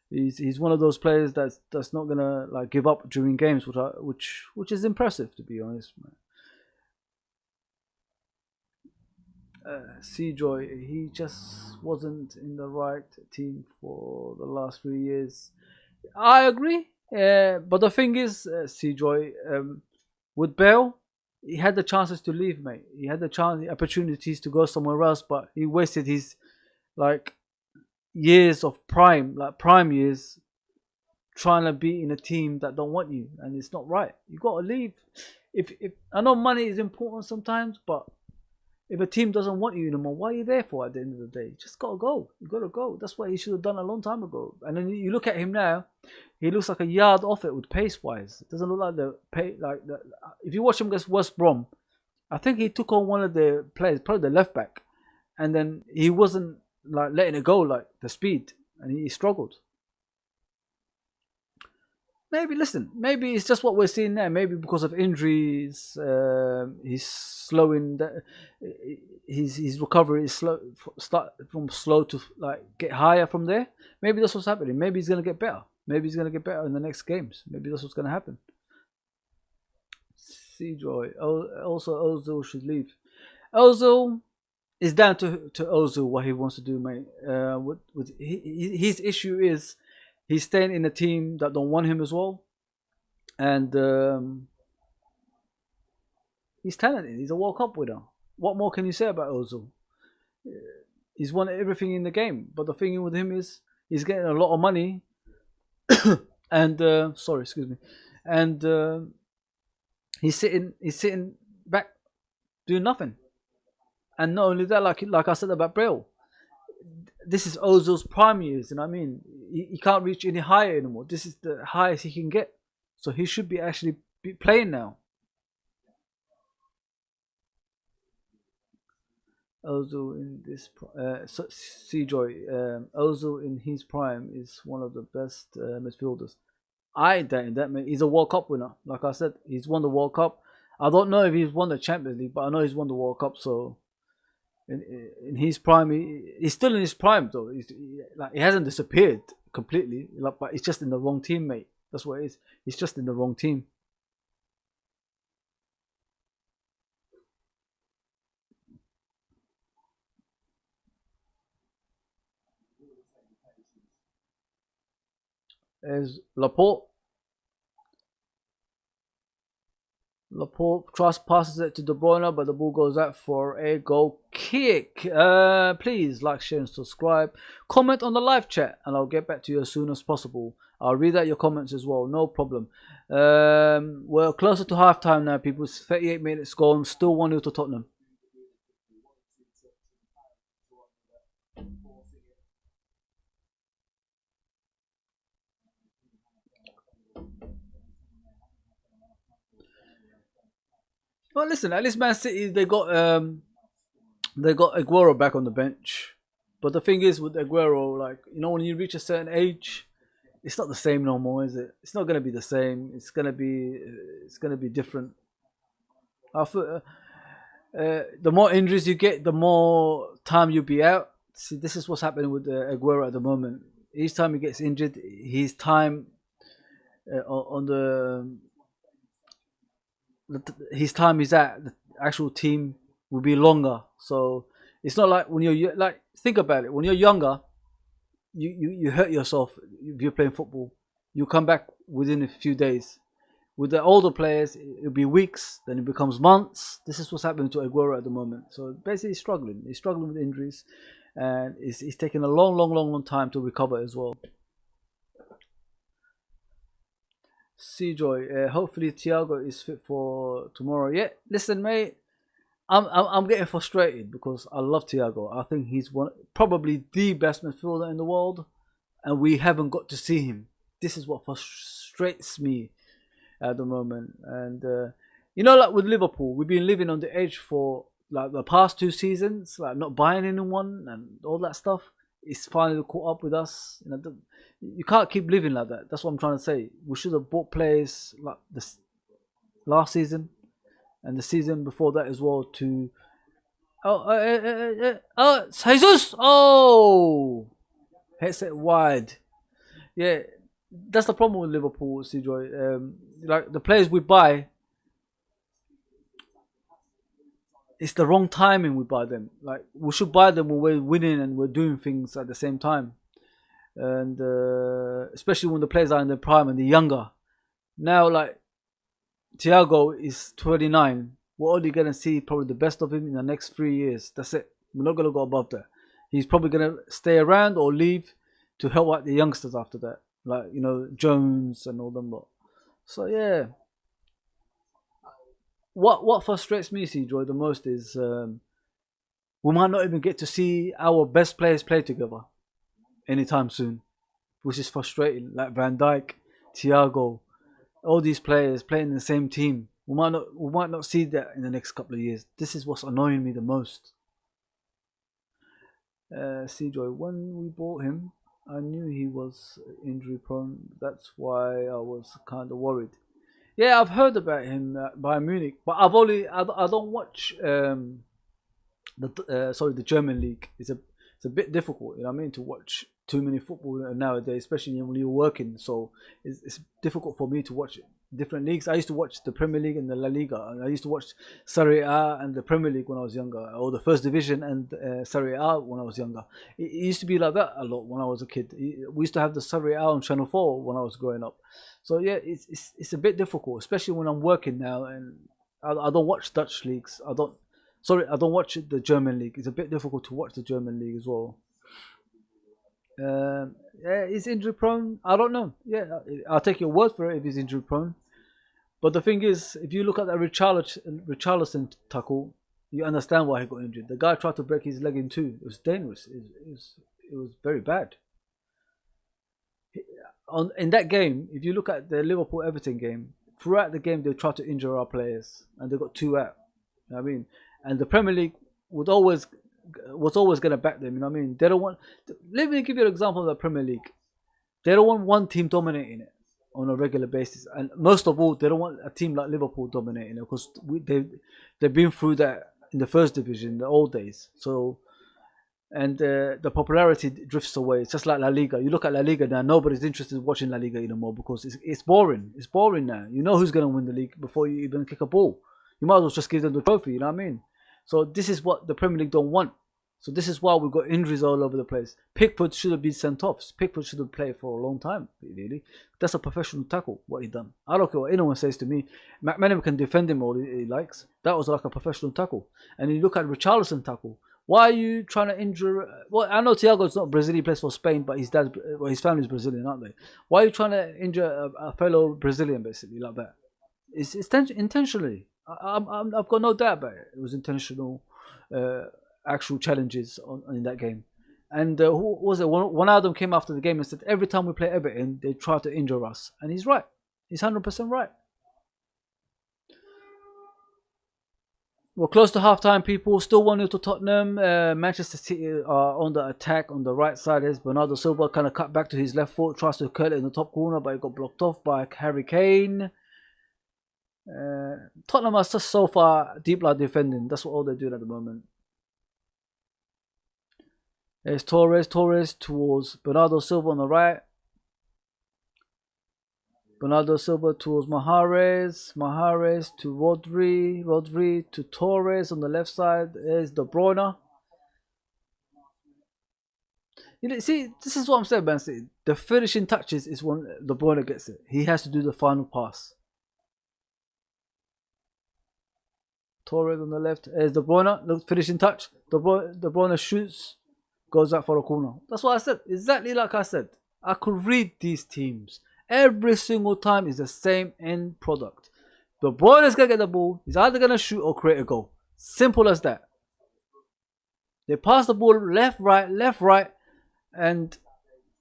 he's one of those players that's not gonna like give up during games, which is impressive, to be honest, man. Seajoy, he just wasn't in the right team for the last 3 years. I agree, but the thing is, Seajoy, with Bale, he had the chances to leave, mate. He had the opportunities to go somewhere else, but he wasted his like years of prime years, trying to be in a team that don't want you, and it's not right. You got to leave. If I know money is important sometimes, but if a team doesn't want you anymore, what are you there for at the end of the day? You just gotta go. You gotta go. That's what he should have done a long time ago. And then you look at him now, he looks like a yard off it with pace wise. It doesn't look like the pace like the. If you watch him against West Brom, I think he took on one of the players, probably the left back, and then he wasn't like letting it go like the speed, and he struggled. Maybe listen. Maybe it's just what we're seeing now. Maybe because of injuries, he's slowing. His recovery is slow. Start from slow to like get higher from there. Maybe that's what's happening. Maybe he's gonna get better. Maybe he's gonna get better in the next games. Maybe that's what's gonna happen. Seajoy. Also, Ozil should leave. Ozil is down to Ozil what he wants to do, mate. His issue is he's staying in a team that don't want him as well, and he's talented. He's a World Cup winner. What more can you say about Ozil? He's won everything in the game, but the thing with him is he's getting a lot of money, and sorry, excuse me, and he's sitting back doing nothing. And not only that, like I said about Braille, this is Ozil's prime years, and I mean, he can't reach any higher anymore. This is the highest he can get, so he should be actually be playing now. Ozil in this Seajoy, Ozil in his prime is one of the best midfielders. I doubt that, man. He's a World Cup winner. Like I said, he's won the World Cup. I don't know if he's won the Champions League, but I know he's won the World Cup. So in his prime, he's still in his prime though. Like he hasn't disappeared completely. Like, but he's just in the wrong team, mate. That's what it is. He's just in the wrong team. There's Laporte. Laporte passes it to De Bruyne, but the ball goes out for a goal kick. Please like, share, and subscribe. Comment on the live chat, and I'll get back to you as soon as possible. I'll read out your comments as well, no problem. We're closer to halftime now, people. It's 38 minutes gone, still 1-0 to Tottenham. Well, listen, at least Man City they got Aguero back on the bench. But the thing is with Aguero, like, you know, when you reach a certain age, it's not the same no more, is it? It's not gonna be the same. It's gonna be different. I feel, the more injuries you get, the more time you'll be out. See, this is what's happening with Aguero at the moment. Each time he gets injured, his time on his time is at the actual team will be longer. So it's not like when you're like, think about it. When you're younger, you hurt yourself if you're playing football. You come back within a few days. With the older players, it'll be weeks, then it becomes months. This is what's happening to Aguero at the moment. So basically, he's struggling. He's struggling with injuries, and he's taking a long time to recover as well. Seajoy, hopefully Thiago is fit for tomorrow. Yeah, listen, mate, I'm getting frustrated because I love Thiago. I think he's probably the best midfielder in the world, and we haven't got to see him. This is what frustrates me at the moment. And like with Liverpool, we've been living on the edge for like the past 2 seasons, like not buying anyone and all that stuff. It's finally caught up with us. You can't keep living like that. That's what I'm trying to say. We should have bought players like this last season and the season before that as well. Jesus! Oh, hits it wide. Yeah, that's the problem with Liverpool, CJ. Like the players we buy, it's the wrong timing we buy them. Like we should buy them when we're winning and we're doing things at the same time, and especially when the players are in their prime and they're younger. Now, like Thiago is 29. We're only gonna see probably the best of him in the next 3 years. That's it. We're not gonna go above that. He's probably gonna stay around or leave to help out the youngsters after that, like Jones and all them lot. So yeah. What frustrates me, CJ, the most is we might not even get to see our best players play together anytime soon, which is frustrating. Like Van Dijk, Thiago, all these players playing in the same team. We might not see that in the next couple of years. This is what's annoying me the most. CJ, when we bought him, I knew he was injury prone. That's why I was kind of worried. Yeah, I've heard about him by Munich, but I don't watch the German league. It's a bit difficult, to watch too many football nowadays, especially when you're working. So it's difficult for me to watch different leagues. I used to watch the Premier League and the La Liga, and I used to watch Serie A and the Premier League when I was younger, or the First Division and Serie A when I was younger. It used to be like that a lot when I was a kid. We used to have the Serie A on Channel 4 when I was growing up. So yeah, it's a bit difficult, especially when I'm working now, and I don't watch Dutch leagues. I don't watch the German league. It's a bit difficult to watch the German league as well. Yeah, he's injury prone. I don't know. Yeah, I'll take your word for it if he's injury prone. But the thing is, if you look at that Richarlison tackle, you understand why he got injured. The guy tried to break his leg in two. It was dangerous. It was very bad. In that game, if you look at the Liverpool-Everton game, throughout the game they tried to injure our players, and they got 2 out. You know what I mean? And the Premier League was always going to back them. You know what I mean? They don't want. Let me give you an example of the Premier League. They don't want one team dominating it on a regular basis, and most of all, they don't want a team like Liverpool dominating it, because they've been through that in the First Division in the old days. So. And the popularity drifts away. It's just like La Liga. You look at La Liga now, nobody's interested in watching La Liga anymore, because it's boring. It's boring now. You know who's going to win the league before you even kick a ball. You might as well just give them the trophy, you know what I mean? So this is what the Premier League don't want. So this is why we've got injuries all over the place. Pickford should have been sent off. Pickford should have played for a long time, really. That's a professional tackle, what he done. I don't care what anyone says to me. McManaman can defend him all he likes. That was like a professional tackle. And you look at Richarlison tackle. Why are you trying to injure? Well, I know Thiago's not Brazilian, he plays for Spain, but his family's Brazilian, aren't they? Why are you trying to injure a fellow Brazilian, basically, like that? It's intentionally. I've got no doubt about it. It was intentional, actual challenges in that game. And who was it? One of them came after the game and said, every time we play Everton, they try to injure us. And he's right. He's 100% right. We're close to half-time, people. Still 1-0 to Tottenham. Manchester City are on the attack on the right side. As Bernardo Silva kind of cut back to his left foot, tries to curl it in the top corner, but it got blocked off by Harry Kane. Tottenham are just so far deep line defending. That's what all they're doing at the moment. There's Torres towards Bernardo Silva on the right. Bernardo Silva towards Mahrez to Rodri to Torres on the left side. There's De Bruyne. See, this is what I'm saying, man. See, the finishing touches is when De Bruyne gets it. He has to do the final pass. Torres on the left. There's De Bruyne. Look, finishing touch. De Bruyne shoots, goes out for a corner. That's what I said. Exactly like I said. I could read these teams. Every single time is the same end product. De Bruyne is going to get the ball. He's either going to shoot or create a goal. Simple as that. They pass the ball left, right, and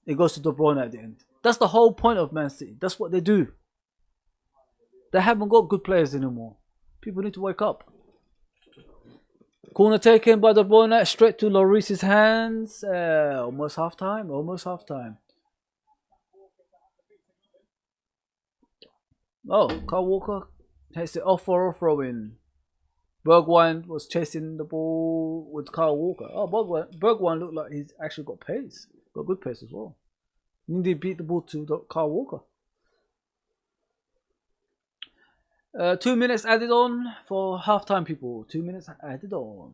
it goes to De Bruyne at the end. That's the whole point of Man City. That's what they do. They haven't got good players anymore. People need to wake up. Corner taken by De Bruyne, straight to Lloris's hands. Almost half time. Almost half time. Oh, Kyle Walker takes it off for a throw in. Bergwijn was chasing the ball with Kyle Walker. Oh, Bergwijn looked like he's actually got pace. Got good pace as well. Indeed beat the ball to Kyle Walker. 2 minutes added on for halftime, people. 2 minutes added on.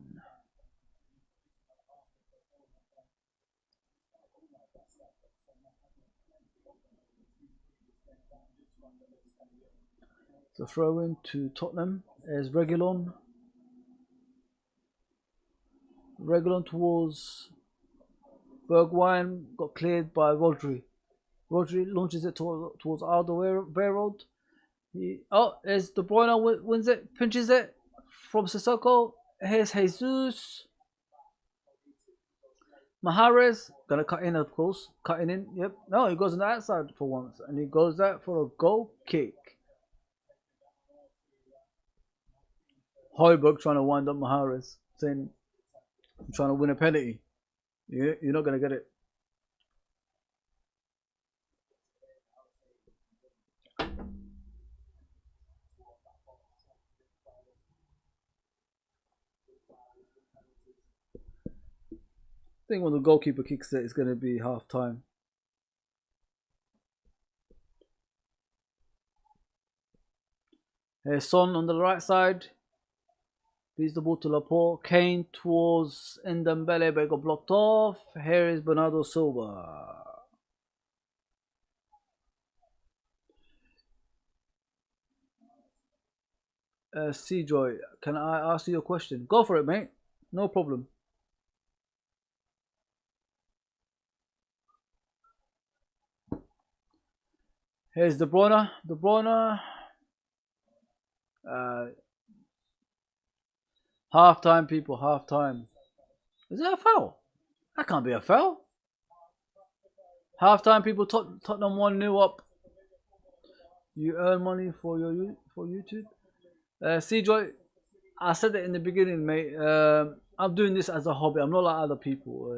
So throw in to Tottenham as Reguilon. Reguilon towards Bergwijn, got cleared by Rodri. Rodri launches it towards Alderweireld. There's De Bruyne, wins it, pinches it from Sissoko. Here's Jesus. Mahrez, gonna cut in, of course. Cutting in, yep. No, he goes on the outside for once. And he goes out for a goal kick. Højbjerg trying to wind up Mahrez, saying, I'm trying to win a penalty. You're not gonna get it. I think when the goalkeeper kicks it, it's going to be half time. Here's Son on the right side. Beats the ball to Laporte. Kane towards Ndombele, but got blocked off. Here is Bernardo Silva. Seajoy, can I ask you a question? Go for it, mate. No problem. Here's De Bruyne. De Bruyne. Half time, people. Half time. Is that a foul? That can't be a foul. Half time, people. Tottenham 1-0 up. You earn money for YouTube. Seajoy, I said it in the beginning, mate. I'm doing this as a hobby. I'm not like other people.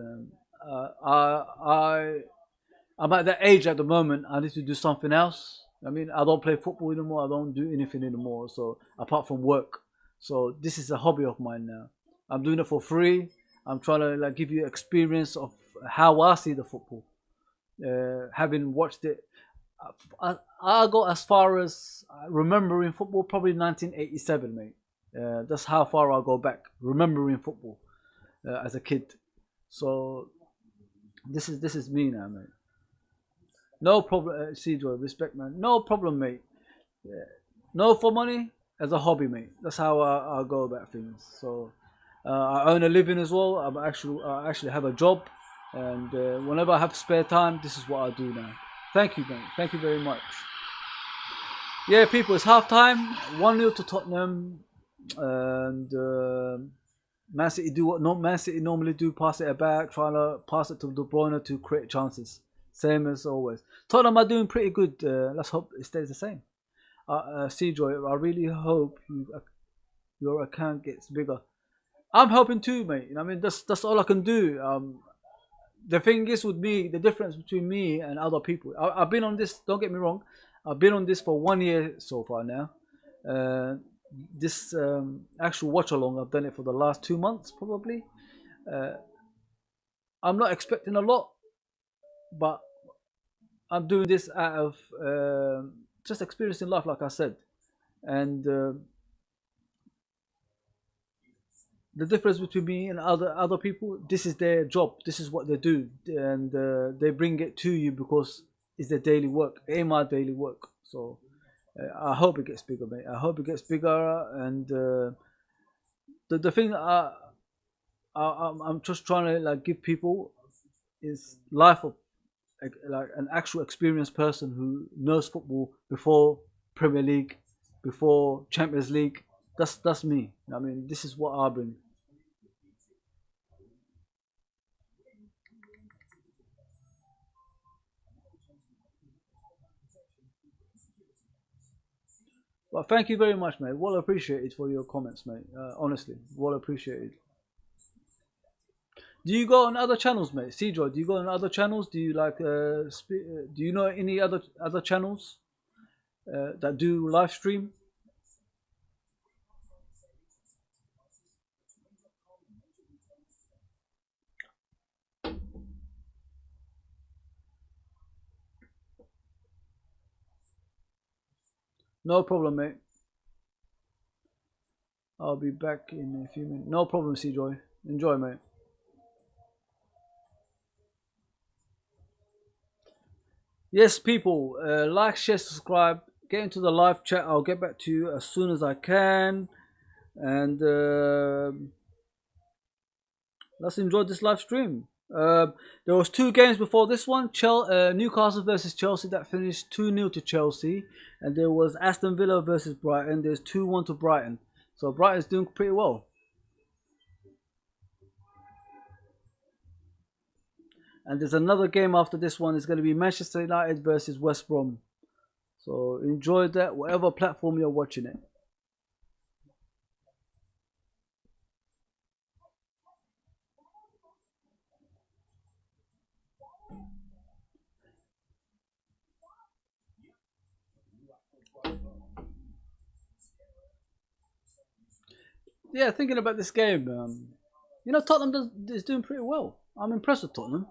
I'm at that age at the moment. I need to do something else. I mean, I don't play football anymore. I don't do anything anymore. So apart from work, so this is a hobby of mine now. I'm doing it for free. I'm trying to like give you experience of how I see the football. Having watched it, I go as far as remembering football, probably 1987, mate. That's how far I go back, remembering football as a kid. So this is me now, mate. No problem, Cedro, respect, man. No problem, mate. Yeah. No for money, as a hobby, mate. That's how I go about things. So I earn a living as well. I actually have a job, and whenever I have spare time, this is what I do now. Thank you, mate. Thank you very much. Yeah, people, it's half time. 1-0 to Tottenham, and Man City do what Man City normally do: pass it back, trying to pass it to De Bruyne to create chances. Same as always. Tottenham are doing pretty good. Let's hope it stays the same. Seajoy, I really hope your account gets bigger. I'm hoping too, mate. I mean, that's all I can do. The thing is with me, the difference between me and other people. I've been on this. Don't get me wrong. I've been on this for 1 year so far now. This actual watch along, I've done it for the last 2 months probably. I'm not expecting a lot, but I'm doing this out of just experiencing life, like I said. And the difference between me and other people, this is their job. This is what they do, and they bring it to you because it's their daily work. It ain't my daily work. So I hope it gets bigger, mate. I hope it gets bigger. And the thing I'm just trying to like give people is life of like an actual experienced person who knows football before Premier League, before Champions League. That's me. I mean, this is what I bring. But thank you very much, mate. Well appreciated for your comments, mate. Honestly, well appreciated. Do you go on other channels, mate? Joy, do you go on other channels? Do you like? Do you know any other channels that do live stream? No problem, mate. I'll be back in a few minutes. No problem, Joy. Enjoy, mate. Yes, people, like, share, subscribe, get into the live chat. I'll get back to you as soon as I can, and let's enjoy this live stream. There was 2 games before this one. Newcastle versus Chelsea, that finished 2-0 to Chelsea, and there was Aston Villa versus Brighton. There's 2-1 to Brighton, so Brighton's doing pretty well. And there's another game after this one. It's going to be Manchester United versus West Brom. So enjoy that, whatever platform you're watching it. Yeah, thinking about this game, Tottenham is doing pretty well. I'm impressed with Tottenham.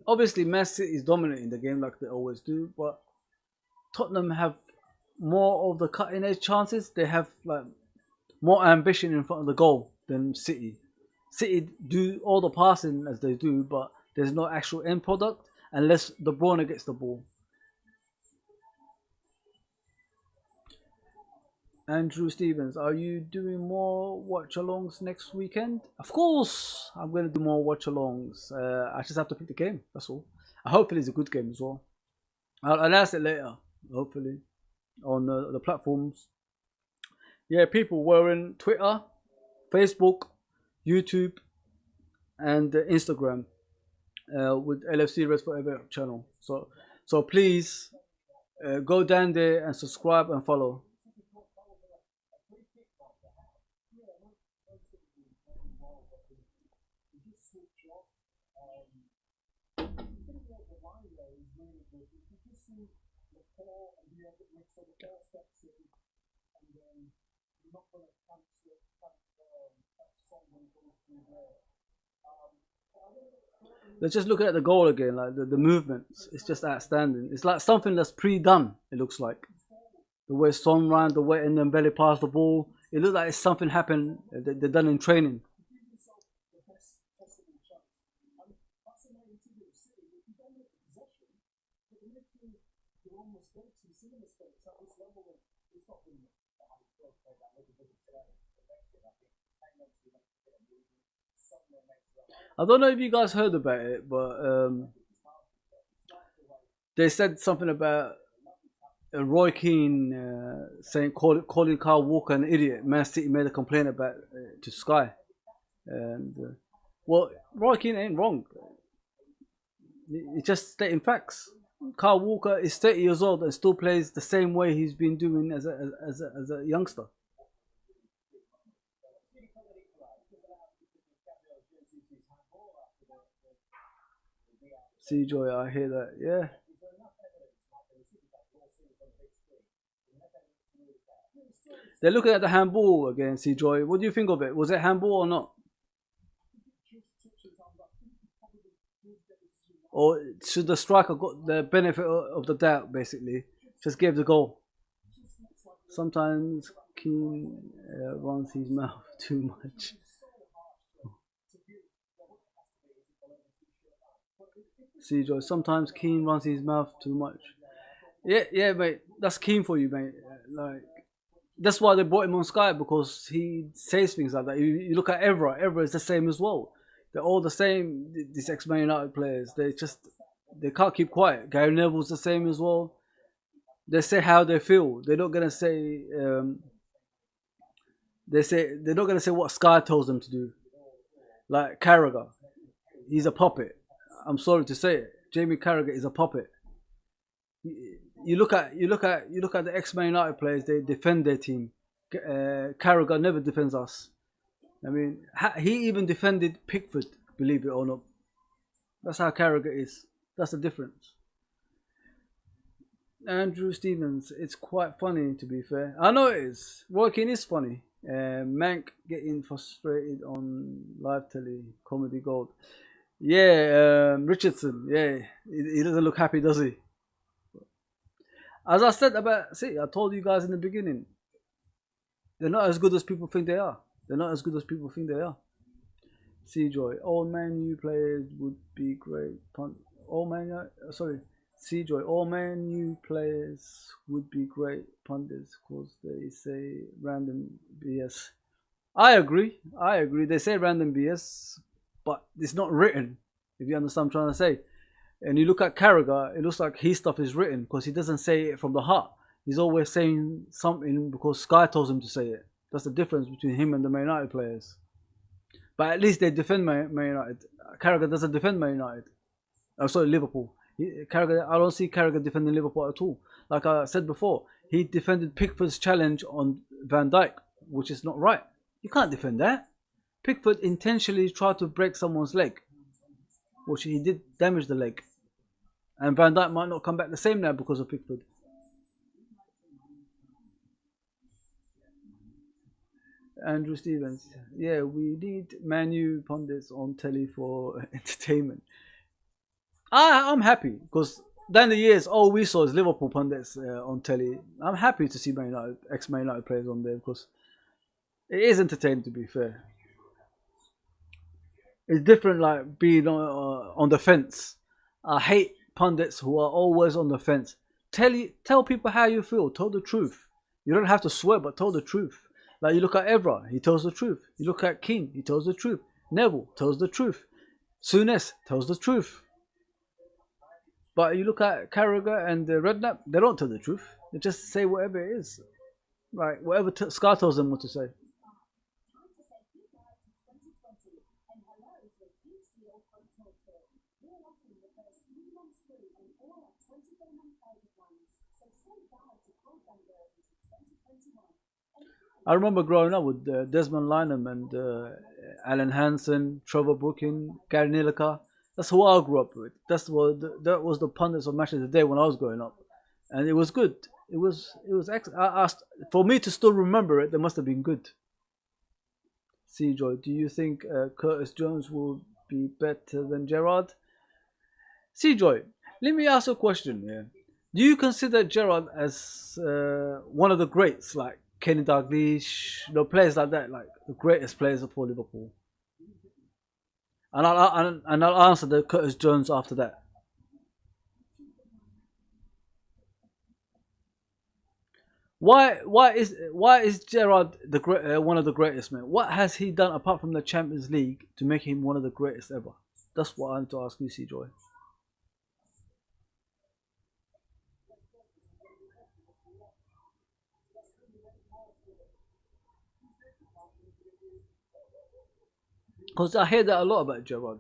Obviously, Man City is dominating the game like they always do, but Tottenham have more of the cutting edge chances. They have like more ambition in front of the goal than City. City do all the passing as they do, but there's no actual end product unless De Bruyne gets the ball. Andrew Stevens, are you doing more watch-alongs next weekend? Of course, I'm going to do more watch-alongs. I just have to pick the game, that's all. Hopefully it's a good game as well. I'll announce it later, hopefully, on the platforms. Yeah, people, we're in Twitter, Facebook, YouTube, and Instagram with LFC Reds Forever channel. So please go down there and subscribe and follow. They're just looking at the goal again, like the movements. It's just outstanding. It's like something that's pre-done. It looks like the way Son ran, the way Ndombele passed the ball. It looks like it's something happened. They're done in training. I don't know if you guys heard about it, but they said something about Roy Keane saying calling Kyle Walker an idiot. Man City made a complaint about to Sky, and well, Roy Keane ain't wrong. It's just stating facts. Kyle Walker is 30 years old and still plays the same way he's been doing as a youngster. Joy, I hear that. Yeah. They're looking at the handball again, Joy. What do you think of it? Was it handball or not? Or should the striker got the benefit of the doubt, basically? Just gave the goal. Sometimes Keane runs his mouth too much. Joy, sometimes Keane runs his mouth too much. Yeah, mate. That's Keane for you, mate. Like, that's why they brought him on Sky, because he says things like that. You look at Evra. Evra is the same as well. They're all the same. These ex-Man United players. They can't keep quiet. Gary Neville's the same as well. They say how they feel. They're not gonna say. They're not gonna say what Sky tells them to do. Like Carragher, he's a puppet. I'm sorry to say it. Jamie Carragher is a puppet. you look at the ex-Man United players. They defend their team. Carragher never defends us. I mean, he even defended Pickford. Believe it or not, that's how Carragher is. That's the difference. Andrew Stevens, it's quite funny to be fair. I know it is. Roy Keane is funny. Mank getting frustrated on live telly, comedy gold. Yeah, Richardson. Yeah, he doesn't look happy, does he? As I said about City, I told you guys in the beginning, they're not as good as people think they are. They're not as good as people think they are. Seajoy, all Man U players would be great. All Man, sorry, Seajoy, all Man U players would be great pundits because they say random BS. I agree. They say random BS, but it's not written. If you understand what I'm trying to say. And you look at Carragher, it looks like his stuff is written because he doesn't say it from the heart. He's always saying something because Sky tells him to say it. That's the difference between him and the Man United players. But at least they defend Man United. Carragher doesn't defend Man United. Oh, sorry, Liverpool. Carragher, I don't see Carragher defending Liverpool at all. Like I said before, he defended Pickford's challenge on Van Dijk, which is not right. You can't defend that. Pickford intentionally tried to break someone's leg, which he did damage the leg. And Van Dijk might not come back the same now because of Pickford. Andrew Stevens, yeah, we need Man U pundits on telly for entertainment. I'm happy because down the years, all we saw is Liverpool pundits on telly. I'm happy to see Man United, ex-Man United players on there because it is entertaining, to be fair. It's different like being on the fence. I hate pundits who are always on the fence. Tell people how you feel. Tell the truth. You don't have to swear, but tell the truth. Like you look at Evra, he tells the truth. You look at Keane, he tells the truth. Neville tells the truth. Souness tells the truth. But you look at Carragher and Redknapp, they don't tell the truth. They just say whatever it is. Like whatever Scar tells them what to say. I remember growing up with Desmond Lynam and Alan Hansen, Trevor Brooking, Gary Lineker. That's who I grew up with. That was the pundits of Match of the Day when I was growing up, and it was good. It was excellent. For me to still remember it, they must have been good. Seajoy, do you think Curtis Jones will be better than Gerrard? Seajoy, let me ask you a question here. Do you consider Gerrard as one of the greats, like Kenny Dalglish, players like that, like the greatest players for Liverpool? And I'll answer the Curtis Jones after that. Why is Gerrard one of the greatest, man? What has he done apart from the Champions League to make him one of the greatest ever? That's what I want to ask you, Seajoy. Because I hear that a lot about Gerrard,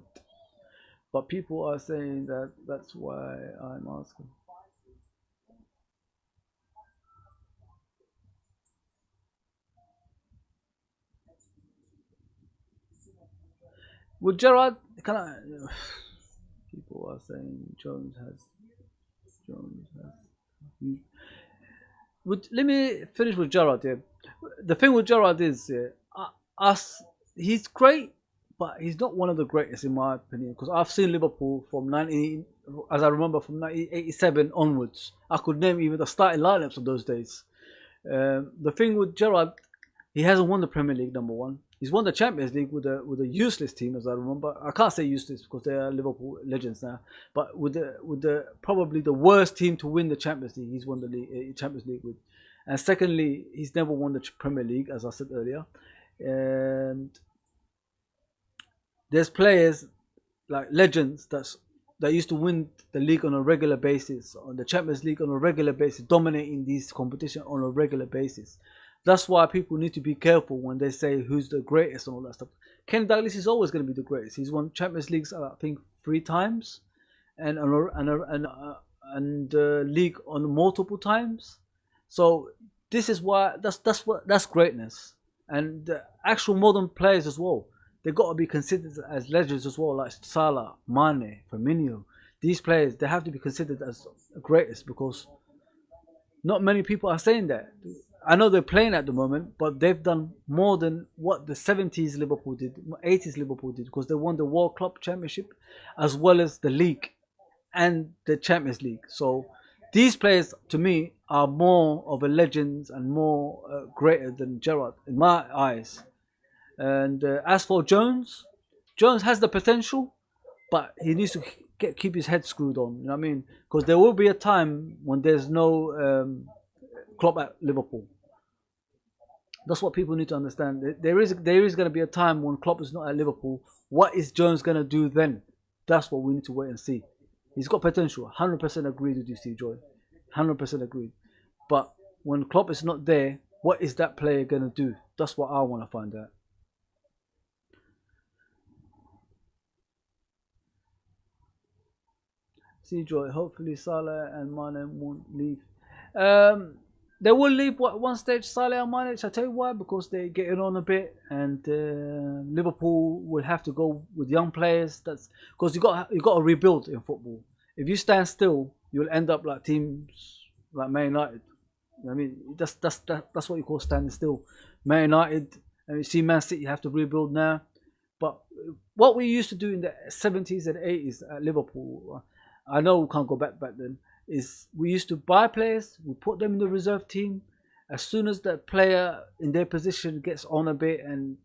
but people are saying that that's why I'm asking. With Gerrard, can I? People are saying Jones has. Let me finish with Gerrard here. The thing with Gerrard is, he's great, but he's not one of the greatest in my opinion. Because I've seen Liverpool from 19, as I remember, from 1987 onwards. I could name even the starting lineups of those days. The thing with Gerrard, he hasn't won the Premier League, number one. He's won the Champions League with a useless team, as I remember. I can't say useless because they are Liverpool legends now. But with the probably the worst team to win the Champions League, he's won the Champions League with. And secondly, he's never won the Premier League, as I said earlier. And there's players like legends that used to win the league on a regular basis, on the Champions League on a regular basis, dominating these competitions on a regular basis. That's why people need to be careful when they say who's the greatest and all that stuff. Ken Douglas is always going to be the greatest. He's won Champions Leagues, I think, 3 times, and and league on multiple times. So this is why that's greatness. And the actual modern players as well, they got to be considered as legends as well, like Salah, Mane, Firmino. These players, they have to be considered as greatest because not many people are saying that. I know they're playing at the moment, but they've done more than what the 70s Liverpool did, 80s Liverpool did, because they won the World Club Championship as well as the league and the Champions League. So these players, to me, are more of a legends and more greater than Gerrard in my eyes. And as for Jones, Jones has the potential, but he needs to keep his head screwed on. You know what I mean? Because there will be a time when there's no Klopp at Liverpool. That's what people need to understand. There is going to be a time when Klopp is not at Liverpool. What is Jones going to do then? That's what we need to wait and see. He's got potential. 100% agreed with you, C-Joy. 100% agreed. But when Klopp is not there, what is that player going to do? That's what I want to find out. C-Joy, hopefully Salah and Mane won't leave. They will leave at one stage, Salah and Mane. I tell you why, because they're getting on a bit, and Liverpool will have to go with young players. That's because you got to rebuild in football. If you stand still, you'll end up like teams like Man United. You know what I mean, that's what you call standing still. Man United, and you see Man City have to rebuild now. But what we used to do in the 70s and 80s at Liverpool, I know we can't go back then, is we used to buy players, we put them in the reserve team. As soon as the player in their position gets on a bit and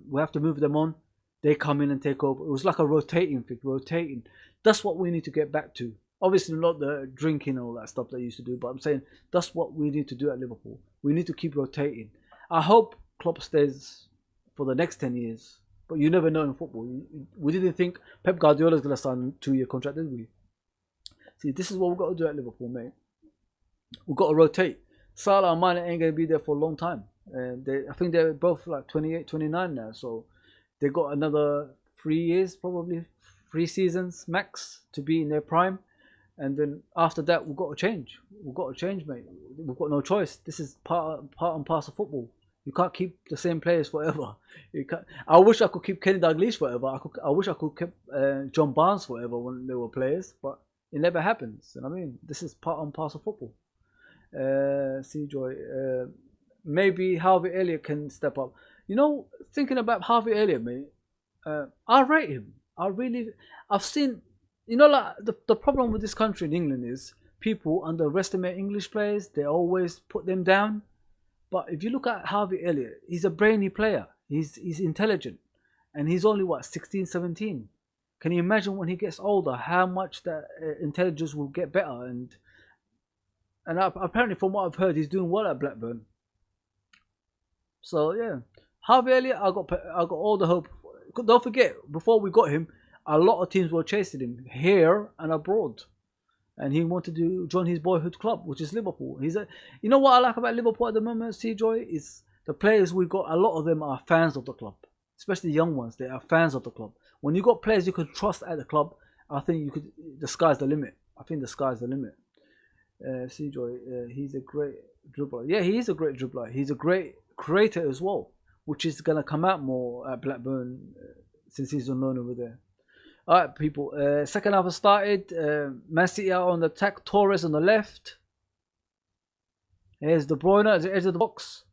we have to move them on, they come in and take over. It was like a rotating thing, That's what we need to get back to. Obviously not the drinking and all that stuff they used to do, but I'm saying that's what we need to do at Liverpool. We need to keep rotating. I hope Klopp stays for the next 10 years, but you never know in football. We didn't think Pep Guardiola is going to sign a 2-year contract, did we? See, this is what we've got to do at Liverpool, mate. We've got to rotate. Salah and Mane ain't going to be there for a long time. I think they're both like 28, 29 now. So they've got another 3 years, probably 3 seasons max to be in their prime. And then after that, we've got to change. We've got to change, mate. We've got no choice. This is part and parcel of football. You can't keep the same players forever. You can't. I wish I could keep Kenny Dalglish forever. I wish I could keep John Barnes forever when they were players, but it never happens. You know what I mean? This is part and parcel of football. C-Joy. Maybe Harvey Elliott can step up. You know, thinking about Harvey Elliott, mate, I rate him. I've seen, you know, like the problem with this country in England is people underestimate English players. They always put them down. But if you look at Harvey Elliott, he's a brainy player. He's intelligent. And he's only, 16, 17. Can you imagine when he gets older how much that intelligence will get better? And apparently, from what I've heard, he's doing well at Blackburn. So yeah, Harvey Elliott, I got all the hope. Don't forget, before we got him, a lot of teams were chasing him here and abroad, and he wanted to join his boyhood club, which is Liverpool. You know what I like about Liverpool at the moment, C-Joy, is the players we got. A lot of them are fans of the club, especially the young ones. They are fans of the club. When you got players you can trust at the club, I think the sky's the limit. I think the sky's the limit. C-Joy, he's a great dribbler. Yeah, he is a great dribbler. He's a great creator as well, which is going to come out more at Blackburn since he's on loan over there. All right, people. Second half has started. Man City are on the attack. Torres on the left. Here's De Bruyne at the edge of the box.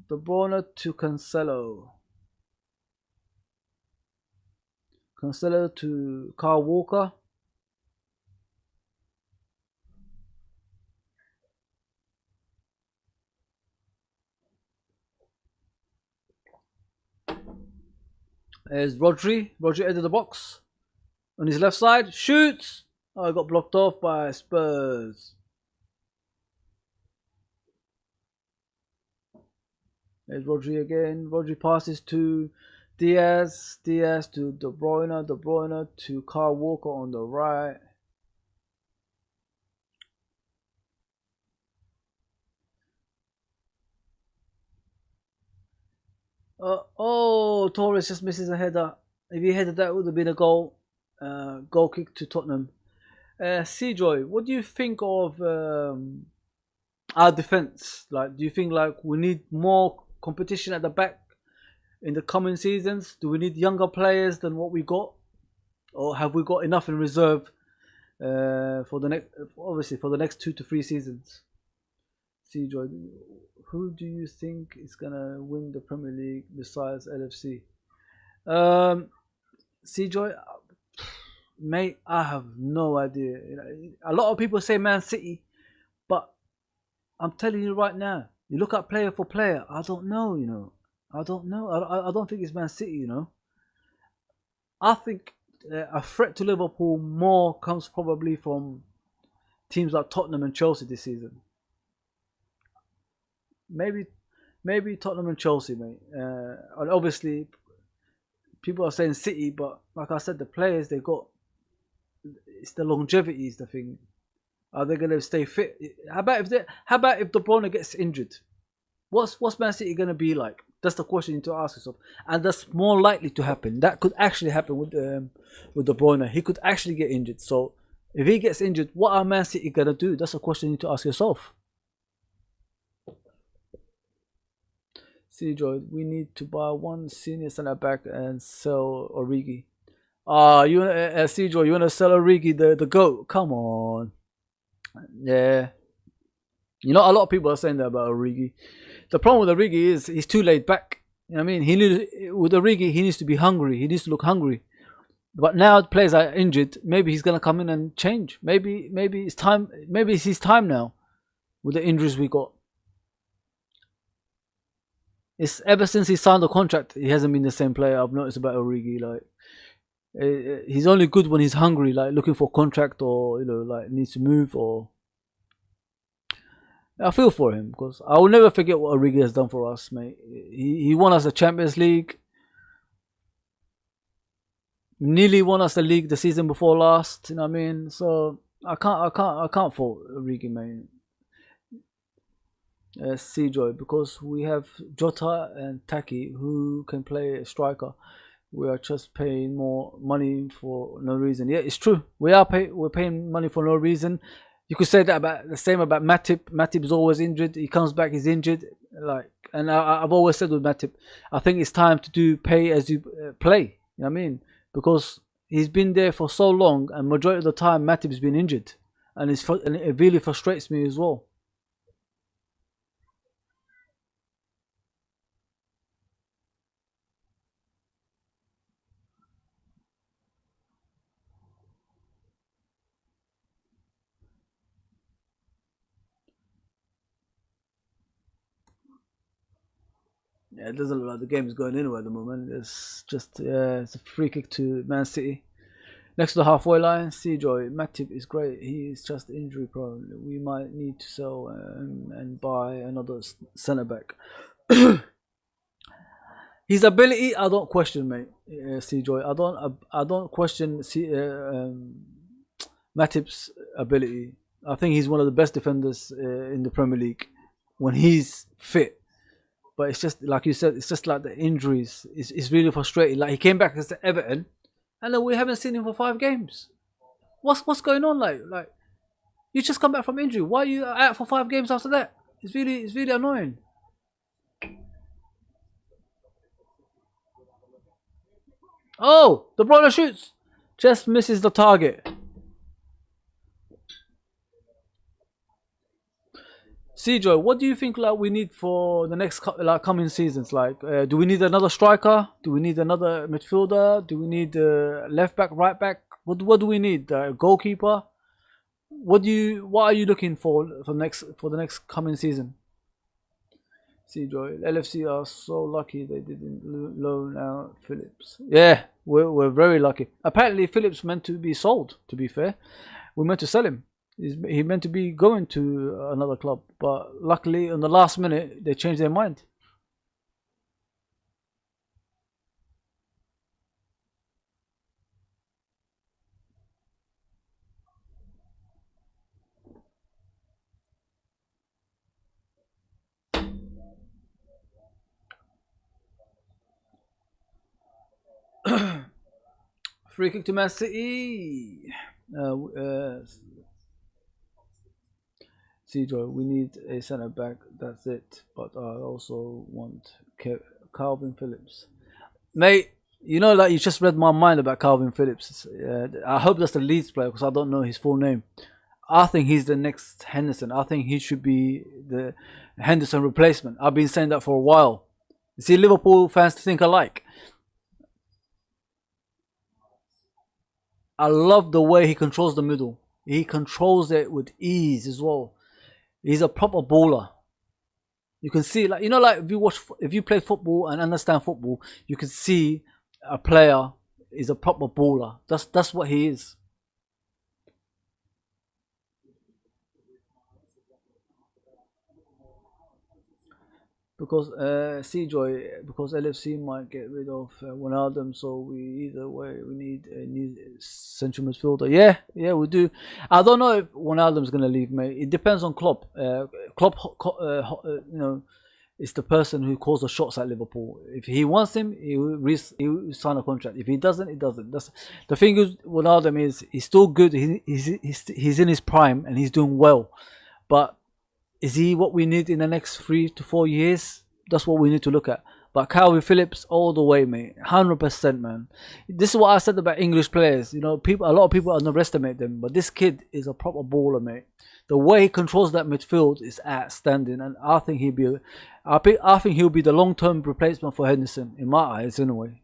De Bruyne to Cancelo. Cancelo to Kyle Walker. There's Rodri. Rodri entered the box. On his left side. Shoots. Oh, I got blocked off by Spurs. There's Rodri again. Rodri passes to Diaz. Diaz to De Bruyne. De Bruyne to Kyle Walker on the right. Torres just misses a header. If he headed that, would have been a goal. Goal kick to Tottenham. Joy, what do you think of our defense? Like, do you think like we need more competition at the back in the coming seasons? Do we need younger players than what we got, or have we got enough in reserve for the next, obviously for the next 2 to 3 seasons? Joy, who do you think is gonna win the Premier League besides LFC? Um, Joy, mate, I have no idea. A lot of people say Man City, but I'm telling you right now, you look at player for player. I don't know. I don't know. I don't think it's Man City. I think a threat to Liverpool more comes probably from teams like Tottenham and Chelsea this season. Maybe, maybe Tottenham and Chelsea, mate. And obviously, people are saying City, but like I said, the players they got, it's the longevity is the thing. Are they going to stay fit? How about if De Bruyne gets injured? What's Man City going to be like? That's the question you need to ask yourself, and that's more likely to happen. That could actually happen with De Bruyne. He could actually get injured. So if he gets injured, what are Man City going to do? That's a question you need to ask yourself. Joy, we need to buy one senior centre back and sell Origi. You want Joy, you want to sell Origi, the goat? Come on. Yeah. A lot of people are saying that about Origi. The problem with Origi is he's too laid back. I mean, with Origi, he needs to be hungry. He needs to look hungry. But now the players are injured. Maybe he's gonna come in and change. Maybe it's time. Maybe it's his time now. With the injuries we got, it's ever since he signed the contract, he hasn't been the same player. I've noticed about Origi. Like, he's only good when he's hungry, like looking for a contract or like needs to move. Or I feel for him because I will never forget what Origi has done for us, mate. He won us the Champions League, nearly won us the league the season before last. You know what I mean? So I can't fault Origi, mate. Joy, because we have Jota and Taki who can play a striker. We are just paying more money for no reason. Yeah, it's true. We're paying money for no reason. You could say that about the same about Matip. Matip's always injured. He comes back, he's injured. And I've always said with Matip, I think it's time to do pay as you play. You know what I mean? Because he's been there for so long, and majority of the time Matip's been injured, and it really frustrates me as well. Yeah, it doesn't look like the game is going anywhere at the moment. It's just it's a free kick to Man City. Next to the halfway line, Joy, Matip is great. He is just injury prone. We might need to sell and buy another centre back. His ability, I don't question, mate. Joy, I don't question Matip's ability. I think he's one of the best defenders in the Premier League when he's fit. But it's just like you said, it's just like the injuries. It's really frustrating. Like he came back against Everton, and then we haven't seen him for 5 games. What's going on? Like you just come back from injury. Why are you out for 5 games after that? It's really annoying. Oh, De Bruyne shoots, just misses the target. Joy, what do you think like we need for the next coming seasons? Like, do we need another striker? Do we need another midfielder? Do we need left back, right back? What do we need? Goalkeeper? What are you looking for the next coming season? Joy, LFC are so lucky they didn't loan out Phillips. Yeah, we're very lucky. Apparently, Phillips meant to be sold. To be fair, we meant to sell him. He meant to be going to another club, but luckily, on the last minute, they changed their mind. Free kick to Man City. Joy, we need a centre back. That's it. But I also want Calvin Phillips. Mate, you know, like you just read my mind about Calvin Phillips. I hope that's the Leeds player because I don't know his full name. I think he's the next Henderson. I think he should be the Henderson replacement. I've been saying that for a while. You see, Liverpool fans think alike. I love the way he controls the middle. He controls it with ease as well. He's a proper baller. You can see, like, you know, like if you play football and understand football, you can see a player is a proper baller. That's what he is. Because Joy, because LFC might get rid of Wijnaldum, so we either way we need a new central midfielder. Yeah, we do. I don't know if Wijnaldum's gonna leave, mate. It depends on Klopp. Klopp, you know, is the person who calls the shots at Liverpool. If he wants him, he will sign a contract. If he doesn't, he doesn't. That's the thing is Wijnaldum is he's still good. He's in his prime and he's doing well, but is he what we need in the next 3 to 4 years? That's what we need to look at. But Calvin Phillips, all the way, mate, 100%, man. This is what I said about English players. You know, a lot of people underestimate them, but this kid is a proper baller, mate. The way he controls that midfield is outstanding, and I think I think he'll be the long-term replacement for Henderson in my eyes, anyway.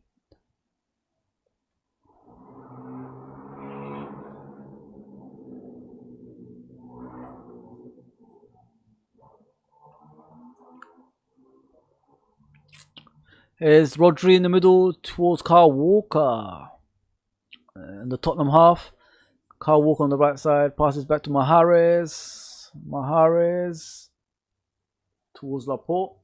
Is Rodri in the middle towards Carl Walker in the Tottenham half. Carl Walker on the right side passes back to Mahrez. Mahrez towards Laporte.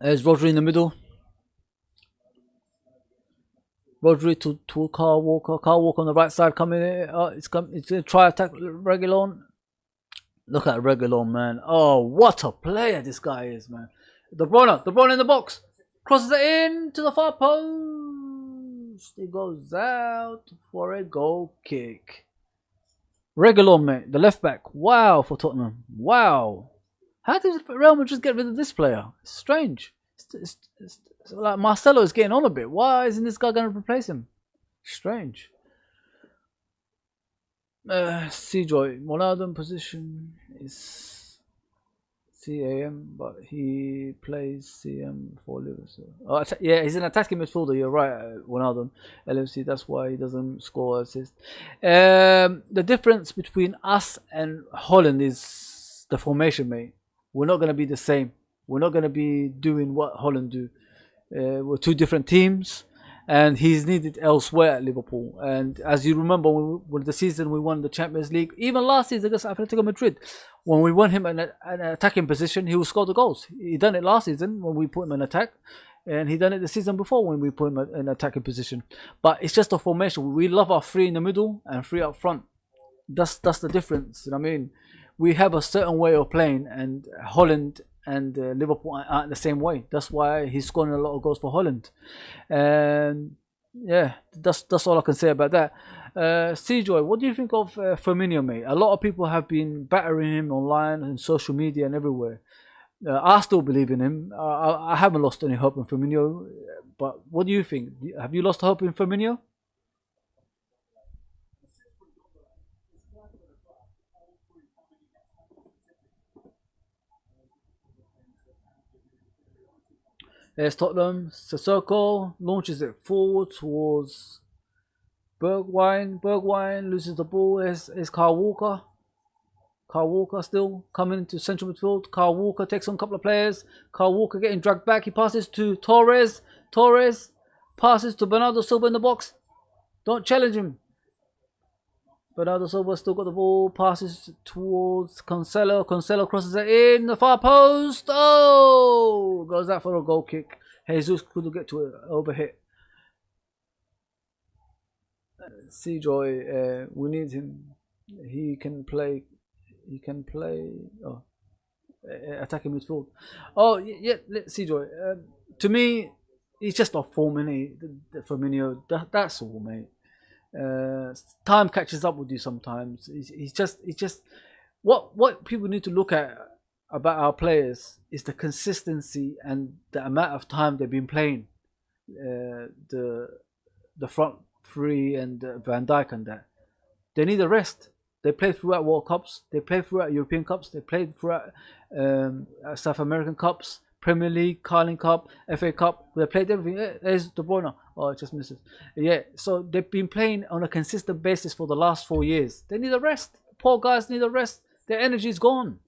There's Rodri in the middle. Rodri to Carl Walker. Carl Walker on the right side coming in. It's going to try attack Reguilon. Look at Reguilon, man. Oh, what a player this guy is, man. De Bruyne in the box. Crosses it in to the far post. It goes out for a goal kick. Reguilon, mate. The left back. Wow, for Tottenham. Wow. How did Real Madrid get rid of this player? It's strange. It's like Marcelo is getting on a bit. Why isn't this guy going to replace him? Strange. Joy. Wijnaldum position is CAM, but he plays CM for Liverpool. Oh, yeah, he's an attacking midfielder. You're right, Wijnaldum. LFC. That's why he doesn't score assists. The difference between us and Holland is the formation, mate. We're not going to be the same. We're not going to be doing what Holland do. We're two different teams, and he's needed elsewhere at Liverpool. And as you remember, when the season we won the Champions League, even last season against Atletico Madrid, when we won him in an attacking position, he will score the goals. He done it last season when we put him in attack, and he done it the season before when we put him in attacking position. But it's just a formation. We love our three in the middle and three up front. That's the difference. You know what I mean? We have a certain way of playing, and Holland and Liverpool aren't the same way. That's why he's scoring a lot of goals for Holland. And yeah, that's all I can say about that. Joy, what do you think of Firmino, mate? A lot of people have been battering him online and social media and everywhere. I still believe in him. I haven't lost any hope in Firmino. But what do you think? Have you lost hope in Firmino? There's Tottenham. Sissoko launches it forward towards Bergwijn. Bergwijn loses the ball. Is Kyle Walker. Kyle Walker still coming into central midfield. Kyle Walker takes on a couple of players. Kyle Walker getting dragged back. He passes to Torres. Torres passes to Bernardo Silva in the box. Don't challenge him. Bernardo Silva still got the ball. Passes towards Cancelo. Cancelo crosses it in the far post. Oh! Goes out for a goal kick. Jesus couldn't get to it. Overhit. Joy, we need him. He can play. He can play. Oh, attacking midfield. Oh yeah. Let's see, Joy. To me, He's just off form, innit? Firmino. That's all, mate. Time catches up with you sometimes. He's just what people need to look at about our players is the consistency and the amount of time they've been playing. The front three and Van Dijk and that. They need a rest. They played throughout World Cups. They played throughout European Cups. They played throughout South American Cups, Premier League, Carling Cup, FA Cup. They played everything. There's De Bruyne. Oh, it just misses. Yeah, so they've been playing on a consistent basis for the last 4 years. They need a rest. Poor guys need a rest. Their energy is gone.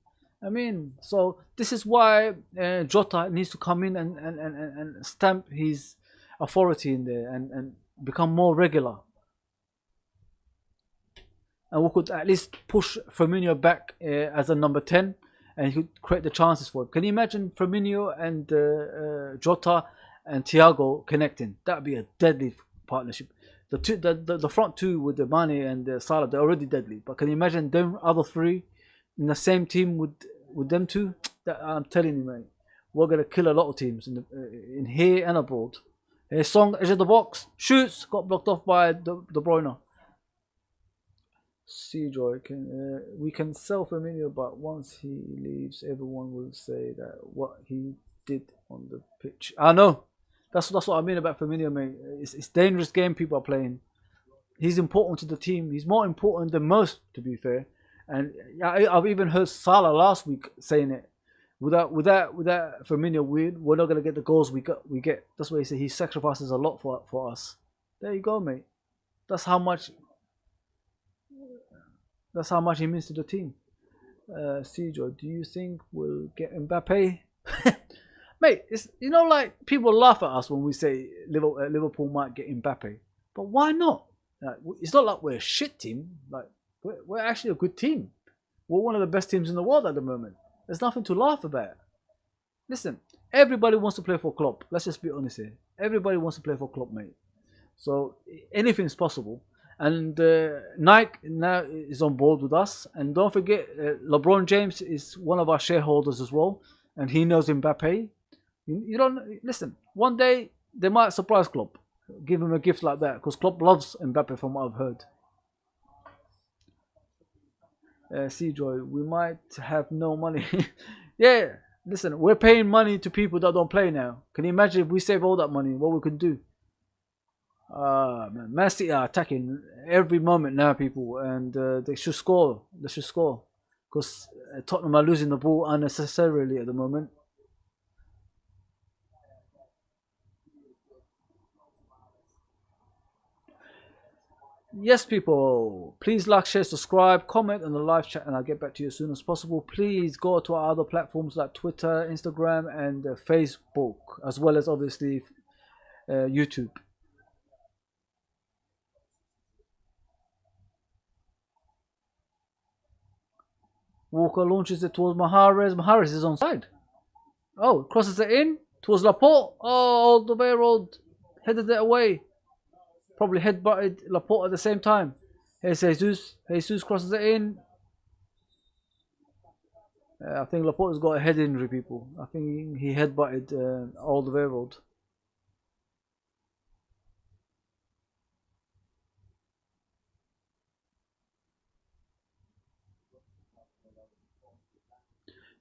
I mean, so this is why Jota needs to come in and stamp his authority in there and become more regular. And we could at least push Firmino back as a number 10 and he could create the chances for him. Can you imagine Firmino and Jota and Thiago connecting? That would be a deadly partnership. The front two with the Mane and Salah, they're already deadly. But can you imagine them other three in the same team with them two? I'm telling you, mate, we're going to kill a lot of teams in here and abroad. Song, edge of the box, shoots, got blocked off by De Bruyne. Seajoy, we can sell Firmino, but once he leaves, everyone will say that what he did on the pitch. I know. That's what I mean about Firmino, mate. It's dangerous game people are playing. He's important to the team. He's more important than most, to be fair. And I've even heard Salah last week saying it. Without Firmino, we're not gonna get the goals we get. That's why he said he sacrifices a lot for us. There you go, mate. That's how much he means to the team. Seajoy, do you think we'll get Mbappe? Mate, it's, like people laugh at us when we say Liverpool might get Mbappe, but why not? It's not like we're a shit team. Like we're actually a good team. We're one of the best teams in the world at the moment. There's nothing to laugh about. Listen, everybody wants to play for Klopp. Let's just be honest here. Everybody wants to play for Klopp, mate. So anything's possible. And Nike now is on board with us. And don't forget, LeBron James is one of our shareholders as well. And he knows Mbappe. You don't listen. One day they might surprise Klopp, give him a gift like that, because Klopp loves Mbappe from what I've heard. Seajoy, we might have no money. Yeah, listen, we're paying money to people that don't play now. Can you imagine if we save all that money, what we could do? Man City are attacking every moment now, people, and they should score. They should score, because Tottenham are losing the ball unnecessarily at the moment. Yes, people, please like, share, subscribe, comment on the live chat, and I'll get back to you as soon as possible. Please go to our other platforms like Twitter, Instagram, and Facebook, as well as obviously YouTube. Walker launches it towards Mahrez. Mahrez is onside. Oh, crosses it in towards Laporte. Oh, the Alderweireld headed it away. Probably headbutted Laporte at the same time. Here's Jesus. Jesus crosses it in. I think Laporte's got a head injury, people. I think he headbutted Alderweireld.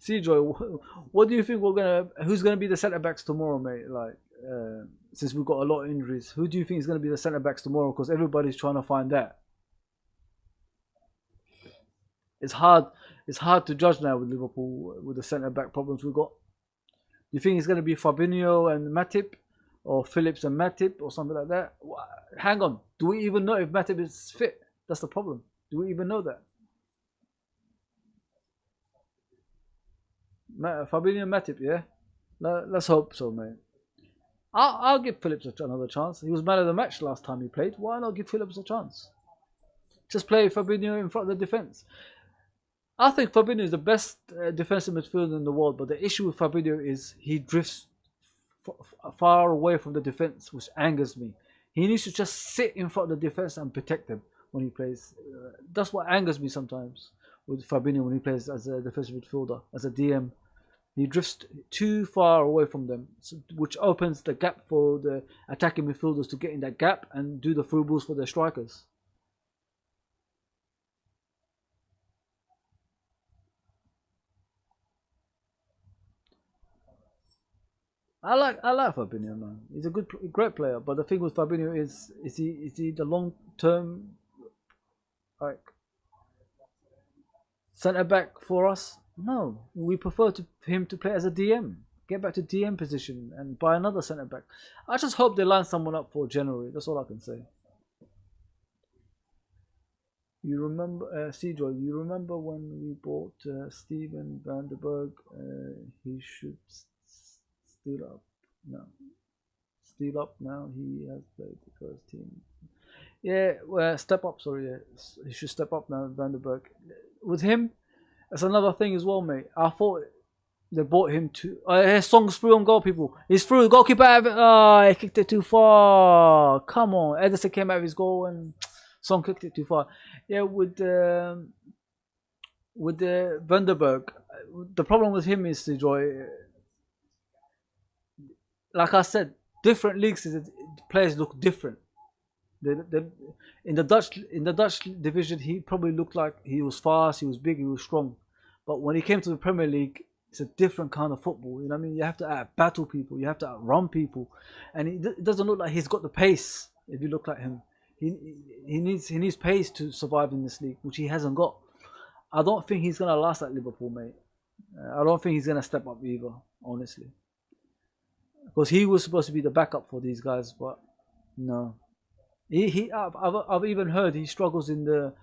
Seajoy, what do you think who's gonna be the centre backs tomorrow, mate? Like, since we've got a lot of injuries, who do you think is gonna be the centre backs tomorrow? Because everybody's trying to find that. It's hard to judge now with Liverpool with the centre back problems we've got. Do you think it's gonna be Fabinho and Matip, or Phillips and Matip, or something like that? Hang on, do we even know if Matip is fit? That's the problem. Do we even know that? Fabinho and Matip, yeah? Let's hope so, mate. I'll give Phillips another chance. He was man of the match last time he played. Why not give Phillips a chance? Just play Fabinho in front of the defence. I think Fabinho is the best defensive midfielder in the world, but the issue with Fabinho is he drifts far away from the defence, which angers me. He needs to just sit in front of the defence and protect them when he plays. That's what angers me sometimes with Fabinho when he plays as a defensive midfielder, as a DM. He drifts too far away from them, which opens the gap for the attacking midfielders to get in that gap and do the through balls for their strikers. I like Fabinho, man. He's a great player. But the thing with Fabinho is he the long term like centre back for us? No, we prefer him to play as a DM. Get back to DM position and buy another centre back. I just hope they line someone up for January. That's all I can say. You remember, Joy, you remember when we bought Steven Vandenberg? He should steal up. No, steal up now. He has played the first team. Yeah, well, step up. Sorry, yeah. He should step up now, Vandenberg. With him, that's another thing as well, mate. I thought they bought him to. His Song's through on goal, people. He's through. The goalkeeper out of it. Oh, he kicked it too far. Come on. Ederson came out of his goal and Song kicked it too far. Yeah, with the Vandenberg, the problem with him is, Joy, like I said, different leagues, players look different. In the Dutch division, he probably looked like he was fast, he was big, he was strong. But when he came to the Premier League, it's a different kind of football. You know what I mean? You have to battle people, you have to run people, and it doesn't look like he's got the pace. If you look like him, he needs pace to survive in this league, which he hasn't got. I don't think he's gonna last at Liverpool, mate. I don't think he's gonna step up either, honestly, because he was supposed to be the backup for these guys, but no. I've even heard he struggles in the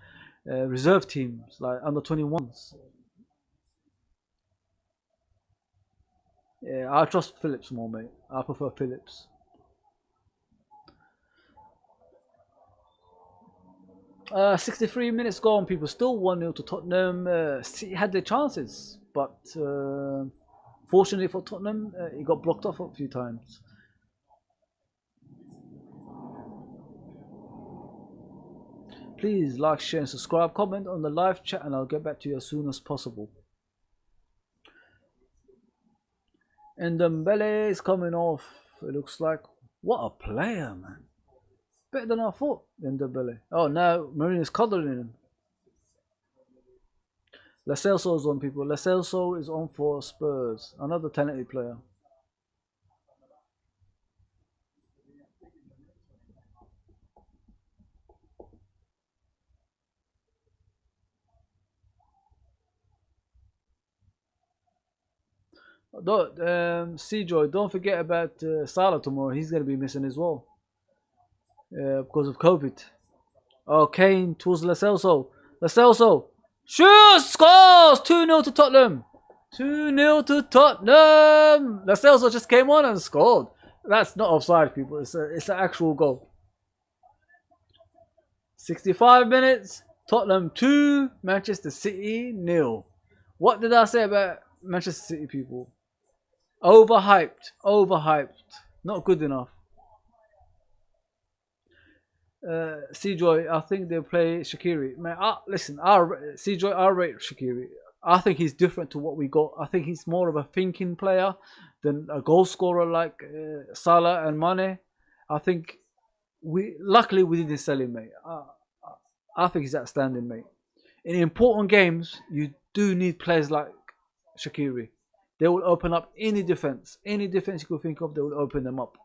reserve teams, like under 21s. Yeah, I trust Phillips more, mate. I prefer Phillips. 63 minutes gone, people. Still 1-0 to Tottenham. City had their chances, but fortunately for Tottenham, it got blocked off a few times. Please like, share, and subscribe. Comment on the live chat, and I'll get back to you as soon as possible. And Dembele is coming off. It looks like, what a player, man. Better than I thought in Dembele. Oh, now Mourinho's cuddling him. Lo Celso is on, people. Lo Celso is on for Spurs. Another talented player. Joy, don't forget about Salah tomorrow. He's going to be missing as well because of COVID. Oh, Kane towards Lo Celso. Lo Celso shoots, scores! 2-0 to Tottenham. 2-0 to Tottenham. Lo Celso just came on and scored. That's not offside, people. It's an actual goal. 65 minutes. Tottenham 2, Manchester City 0. What did I say about Manchester City, people? Overhyped. Not good enough. Joy, I think they'll play Shaqiri. Man, listen, Joy, I rate Shaqiri. I think he's different to what we got. I think he's more of a thinking player than a goal scorer like Salah and Mane. I think luckily we didn't sell him, mate. I think he's outstanding, mate. In important games, you do need players like Shaqiri. They will open up any defense you could think of. They will open them up.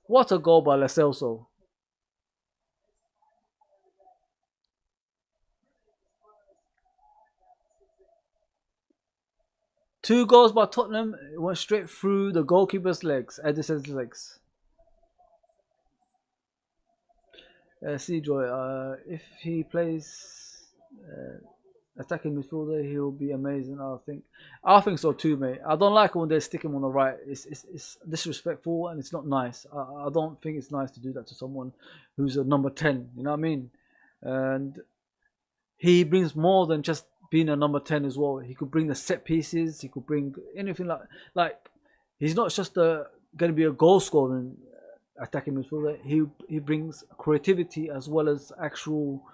What a goal by Lo Celso. Two goals by Tottenham. It went straight through the goalkeeper's legs, Ederson's legs. Joy, if he plays attacking midfielder, he'll be amazing. I think so too, mate. I don't like when they stick him on the right. It's disrespectful and it's not nice. I don't think it's nice to do that to someone who's a number 10. You know what I mean? And he brings more than just being a number 10 as well. He could bring the set pieces. He could bring anything like he's not just going to be a goal scoring attacking midfielder. He brings creativity as well as actual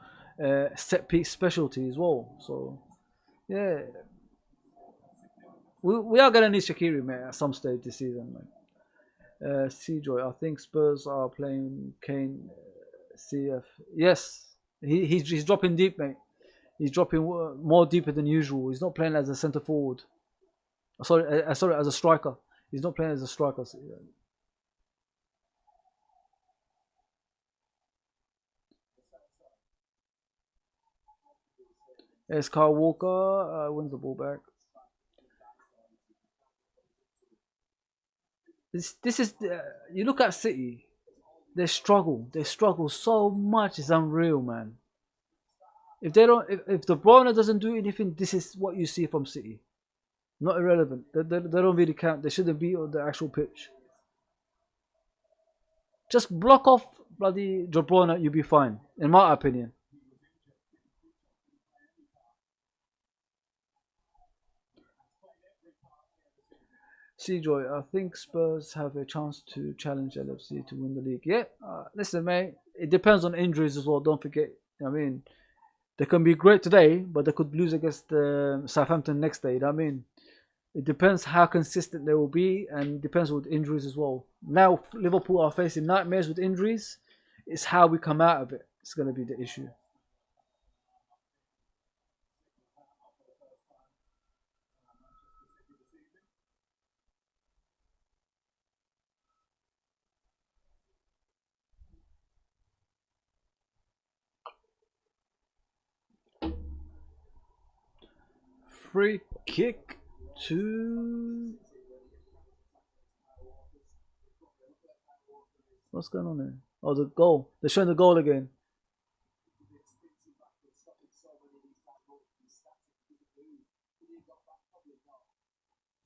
set piece specialty as well. So yeah, we are gonna need Shaqiri, mate, at some stage this season, mate. Seajoy, I think Spurs are playing Kane. CF, yes, he's dropping deep, mate. He's dropping more deeper than usual. He's not playing as a centre forward. Sorry, as a striker. He's not playing as a striker. Yes, Kyle Walker wins the ball back. This is you look at City. They struggle. They struggle so much. It's unreal, man. If they don't, if De Bruyne doesn't do anything, this is what you see from City. Not irrelevant. They don't really count. They shouldn't be on the actual pitch. Just block off bloody De Bruyne, you'll be fine, in my opinion. Seajoy, I think Spurs have a chance to challenge LFC to win the league. Yeah, listen, mate. It depends on injuries as well. Don't forget. I mean, they can be great today, but they could lose against Southampton next day. You know what I mean? It depends how consistent they will be, and depends with injuries as well. Now Liverpool are facing nightmares with injuries. It's how we come out of it. It's going to be the issue. Free kick to... What's going on there? Oh, the goal. They're showing the goal again.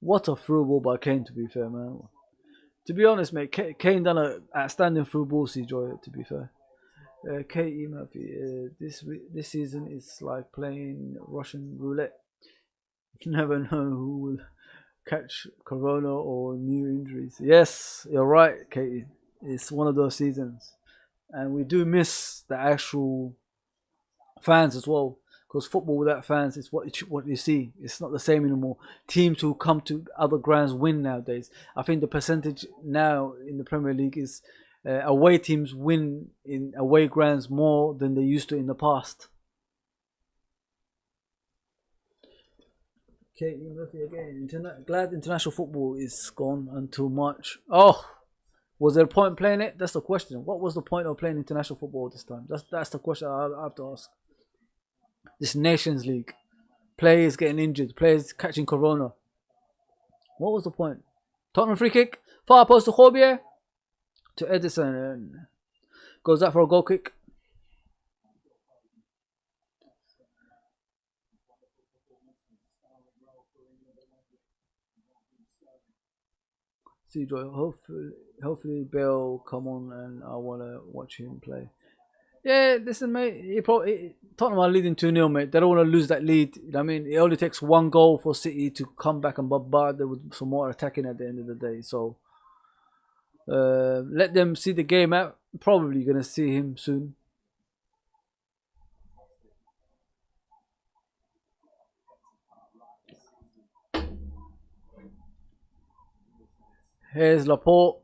What a through ball by Kane, to be fair, man. To be honest, mate, Kane done an outstanding through ball, Joy, to be fair. K.E. Murphy, this season is like playing Russian roulette. You never know who will catch corona or new injuries. Yes, you're right, Katie. It's one of those seasons. And we do miss the actual fans as well. Because football without fans is what you see. It's not the same anymore. Teams who come to other grounds win nowadays. I think the percentage now in the Premier League is away teams win in away grounds more than they used to in the past. Okay, Murphy again. Glad international football is gone until March. Oh, was there a point playing it? That's the question. What was the point of playing international football this time? That's the question I have to ask. This Nations League, players getting injured, players catching corona. What was the point? Tottenham free kick, far post to Horbier, to Edison, and goes out for a goal kick. See, Joy, hopefully Bell come on and I want to watch him play. Yeah, listen, mate. Tottenham are leading 2-0, mate. They don't want to lose that lead. I mean, it only takes one goal for City to come back and bombard them with some more attacking at the end of the day. So, let them see the game out. Probably going to see him soon. Here's Laporte.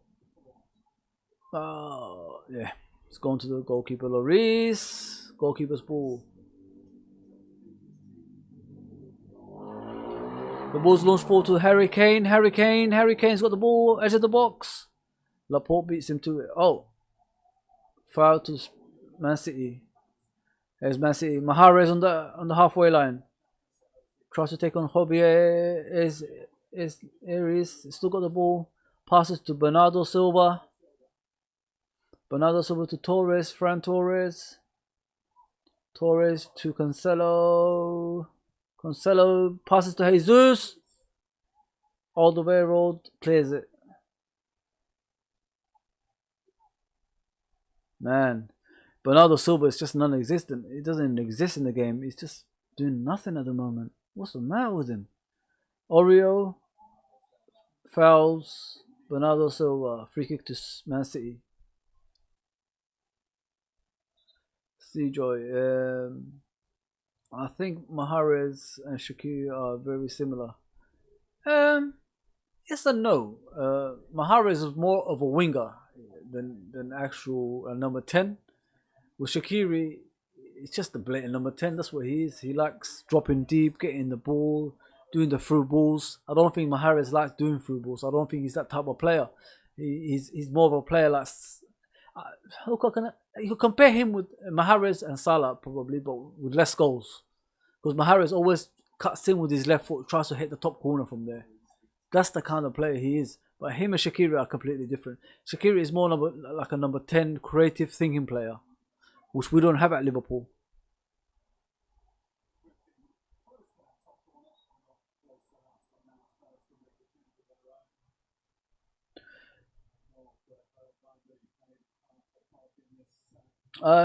Oh, yeah. It's going to the goalkeeper, Lloris. Goalkeeper's ball. The ball's launched forward to Harry Kane. Harry Kane's got the ball, edge of the box. Laporte beats him to it. Oh. Foul to Man City. There's Man City. Mahrez on the halfway line. Tries to take on Hobie. Is still got the ball. Passes to Bernardo Silva. Bernardo Silva to Torres. Fran Torres. Torres to Cancelo. Cancelo passes to Jesus. All the way road. Clears it. Man. Bernardo Silva is just non-existent. He doesn't even exist in the game. He's just doing nothing at the moment. What's the matter with him? Oreo. Fouls. Bernardo Silva. Free kick to Man City. I think Mahrez and Shaqiri are very similar. Yes and no. Mahrez is more of a winger than actual number 10. With Shaqiri, it's just a blatant number 10. That's what he is. He likes dropping deep, getting the ball, doing the through balls. I don't think Mahrez likes doing through balls. I don't think he's that type of player. He's more of a player like. You could compare him with Mahrez and Salah probably, but with less goals. Because Mahrez always cuts in with his left foot, tries to hit the top corner from there. That's the kind of player he is. But him and Shaqiri are completely different. Shaqiri is more like a number 10 creative thinking player, which we don't have at Liverpool.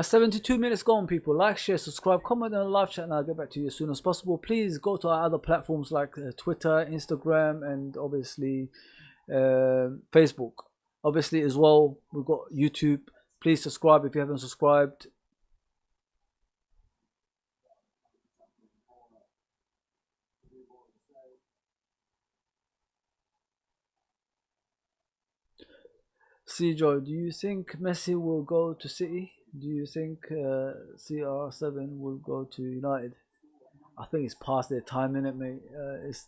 72 minutes gone, people. Like, share, subscribe, comment on the live chat, and I'll get back to you as soon as possible. Please go to our other platforms like Twitter, Instagram, and obviously Facebook. Obviously, as well, we've got YouTube. Please subscribe if you haven't subscribed. Joy, do you think Messi will go to City? Do you think CR7 will go to United? I think it's past their time, innit, mate? It's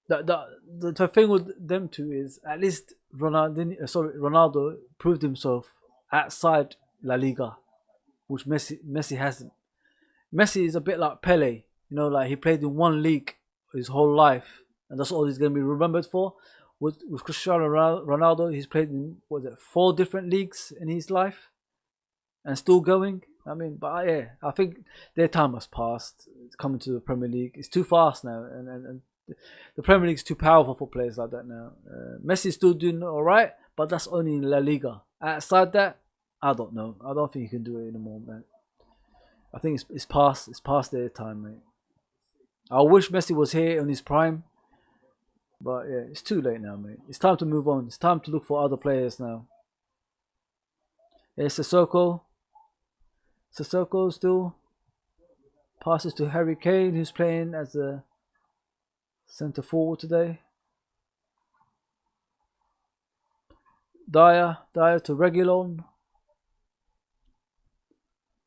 the thing with them two is at least Ronaldo proved himself outside La Liga, which Messi hasn't. Messi is a bit like Pele, like he played in one league his whole life, and that's all he's gonna be remembered for. With Cristiano Ronaldo, he's played in 4 different leagues in his life, and still going. I mean, but yeah, I think their time has passed. Coming to the Premier League, it's too fast now, and the Premier League is too powerful for players like that now. Messi's still doing all right, but that's only in La Liga. Outside that, I don't know. I don't think he can do it anymore, man. I think it's past. It's past their time, mate. I wish Messi was here in his prime. But yeah, it's too late now, mate. It's time to move on. It's time to look for other players now. There's Sissoko. Sissoko still passes to Harry Kane, who's playing as a centre forward today. Dyer to Reguilon.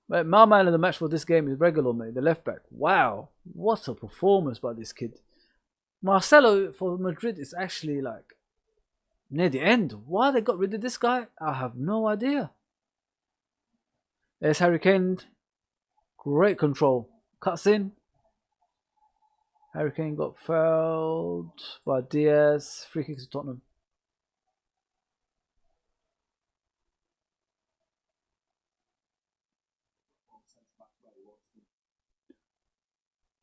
Mate, my man of the match for this game is Reguilon, mate, the left back. Wow, what a performance by this kid. Marcelo for Madrid is actually like near the end. Why they got rid of this guy, I have no idea. There's Harry Kane. Great control. Cuts in. Harry Kane got fouled by Diaz. Free kick to Tottenham.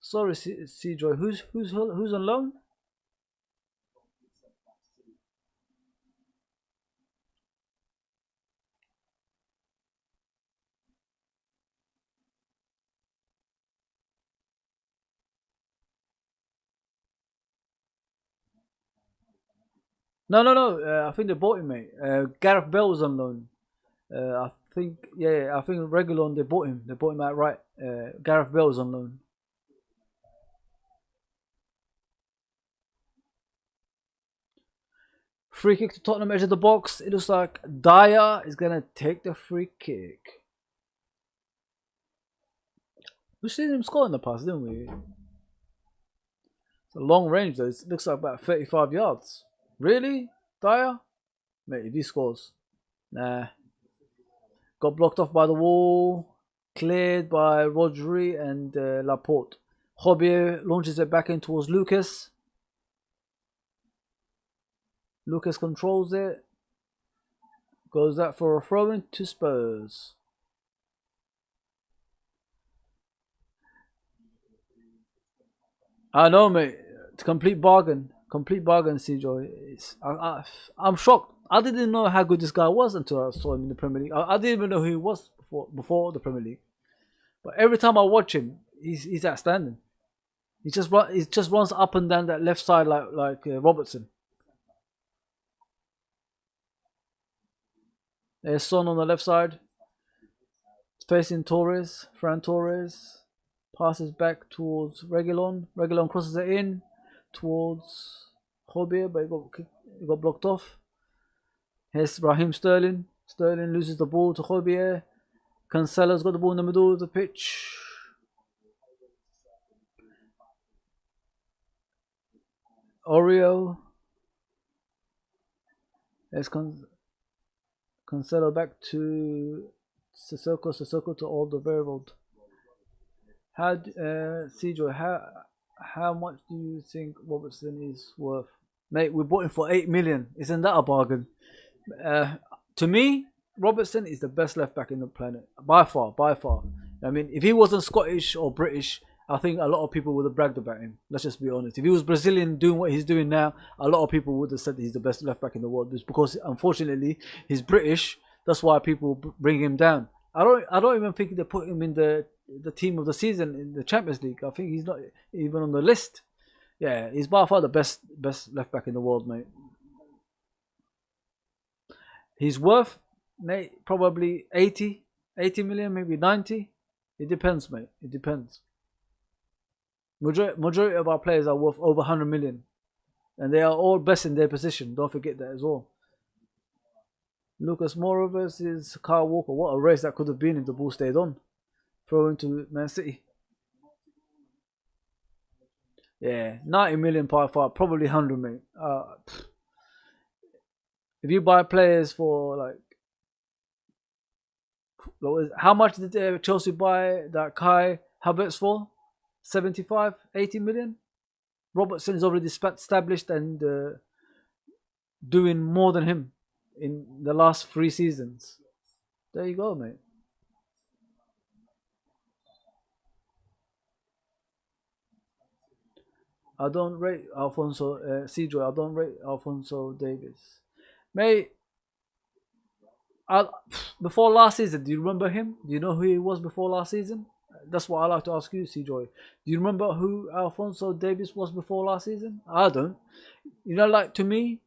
Sorry, C-Joy. Who's on loan? No. I think they bought him, mate. Gareth Bale was on loan. I think Reguilon, they bought him. They bought him outright. Gareth Bale was on loan. Free kick to Tottenham, edge of the box. It looks like Dyer is going to take the free kick. We've seen him score in the past, didn't we? It's a long range though. It looks like about 35 yards. Really? Dyer? Mate, if he scores. Nah. Got blocked off by the wall. Cleared by Rodri and Laporte. Jobier launches it back in towards Lucas. Lucas controls it. Goes out for a throw in to Spurs. I know, mate. It's a complete bargain. Complete bargain, C-Joy. I'm shocked. I didn't know how good this guy was until I saw him in the Premier League. I didn't even know who he was before the Premier League. But every time I watch him, he's outstanding. He just runs up and down that left side like Robertson. There's Son on the left side. Facing Torres. Fran Torres. Passes back towards Reguilon. Reguilon crosses it in. towards Hobie, but he got blocked off. Here's Raheem Sterling. Sterling loses the ball to Hobie. Cancelo's got the ball in the middle of the pitch. Oreo. There's Cancelo back to Sissoko. Sissoko to Alderweireld. CJ, how much do you think Robertson is worth? Mate, we bought him for 8 million. Isn't that a bargain? To me, Robertson is the best left back in the planet. By far, by far. I mean, if he wasn't Scottish or British, I think a lot of people would have bragged about him. Let's just be honest. If he was Brazilian doing what he's doing now, a lot of people would have said he's the best left back in the world. It's because, unfortunately, he's British. That's why people bring him down. I don't even think they put him in the team of the season in the Champions League. I think he's not even on the list. Yeah, he's by far the best left back in the world, mate. He's worth, mate, probably 80 million, maybe 90. It depends, mate. It depends. Majority of our players are worth over 100 million. And they are all best in their position. Don't forget that as well. Lucas Moura versus Kyle Walker. What a race that could have been if the ball stayed on. Throw into Man City. Yeah, 90 million by far. Probably 100, mate. If you buy players for like... How much did Chelsea buy that Kai Havertz for? 75, 80 million? Robertson is already established and doing more than him in the last 3 seasons. There you go, mate. I don't rate Alfonso CJ. I don't rate Alfonso Davis, mate. Before last season, do you remember him? Do you know who he was before last season? That's what I like to ask you, CJ. Do you remember who Alfonso Davis was before last season? I don't. You know, like, to me,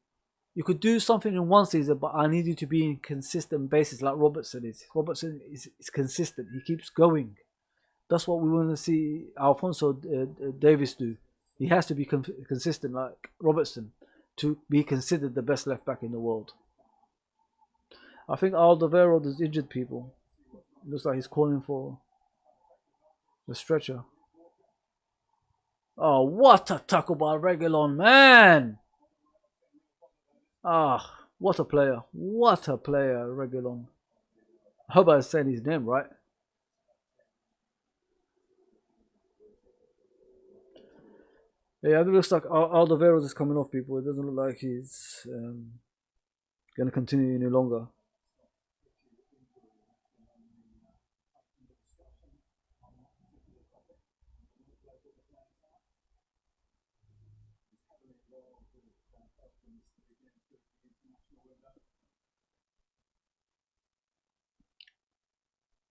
you could do something in one season, but I need you to be in consistent basis like Robertson is. Robertson is consistent. He keeps going. That's what we want to see Alfonso Davis do. He has to be consistent like Robertson to be considered the best left back in the world. I think Alderweireld is injured, people. Looks like he's calling for the stretcher. Oh, what a tackle by Reguilon, man! Ah, what a player. What a player, Reguilon. I hope I said his name right. Yeah, it looks like Alderweireld is coming off, people. It doesn't look like he's going to continue any longer.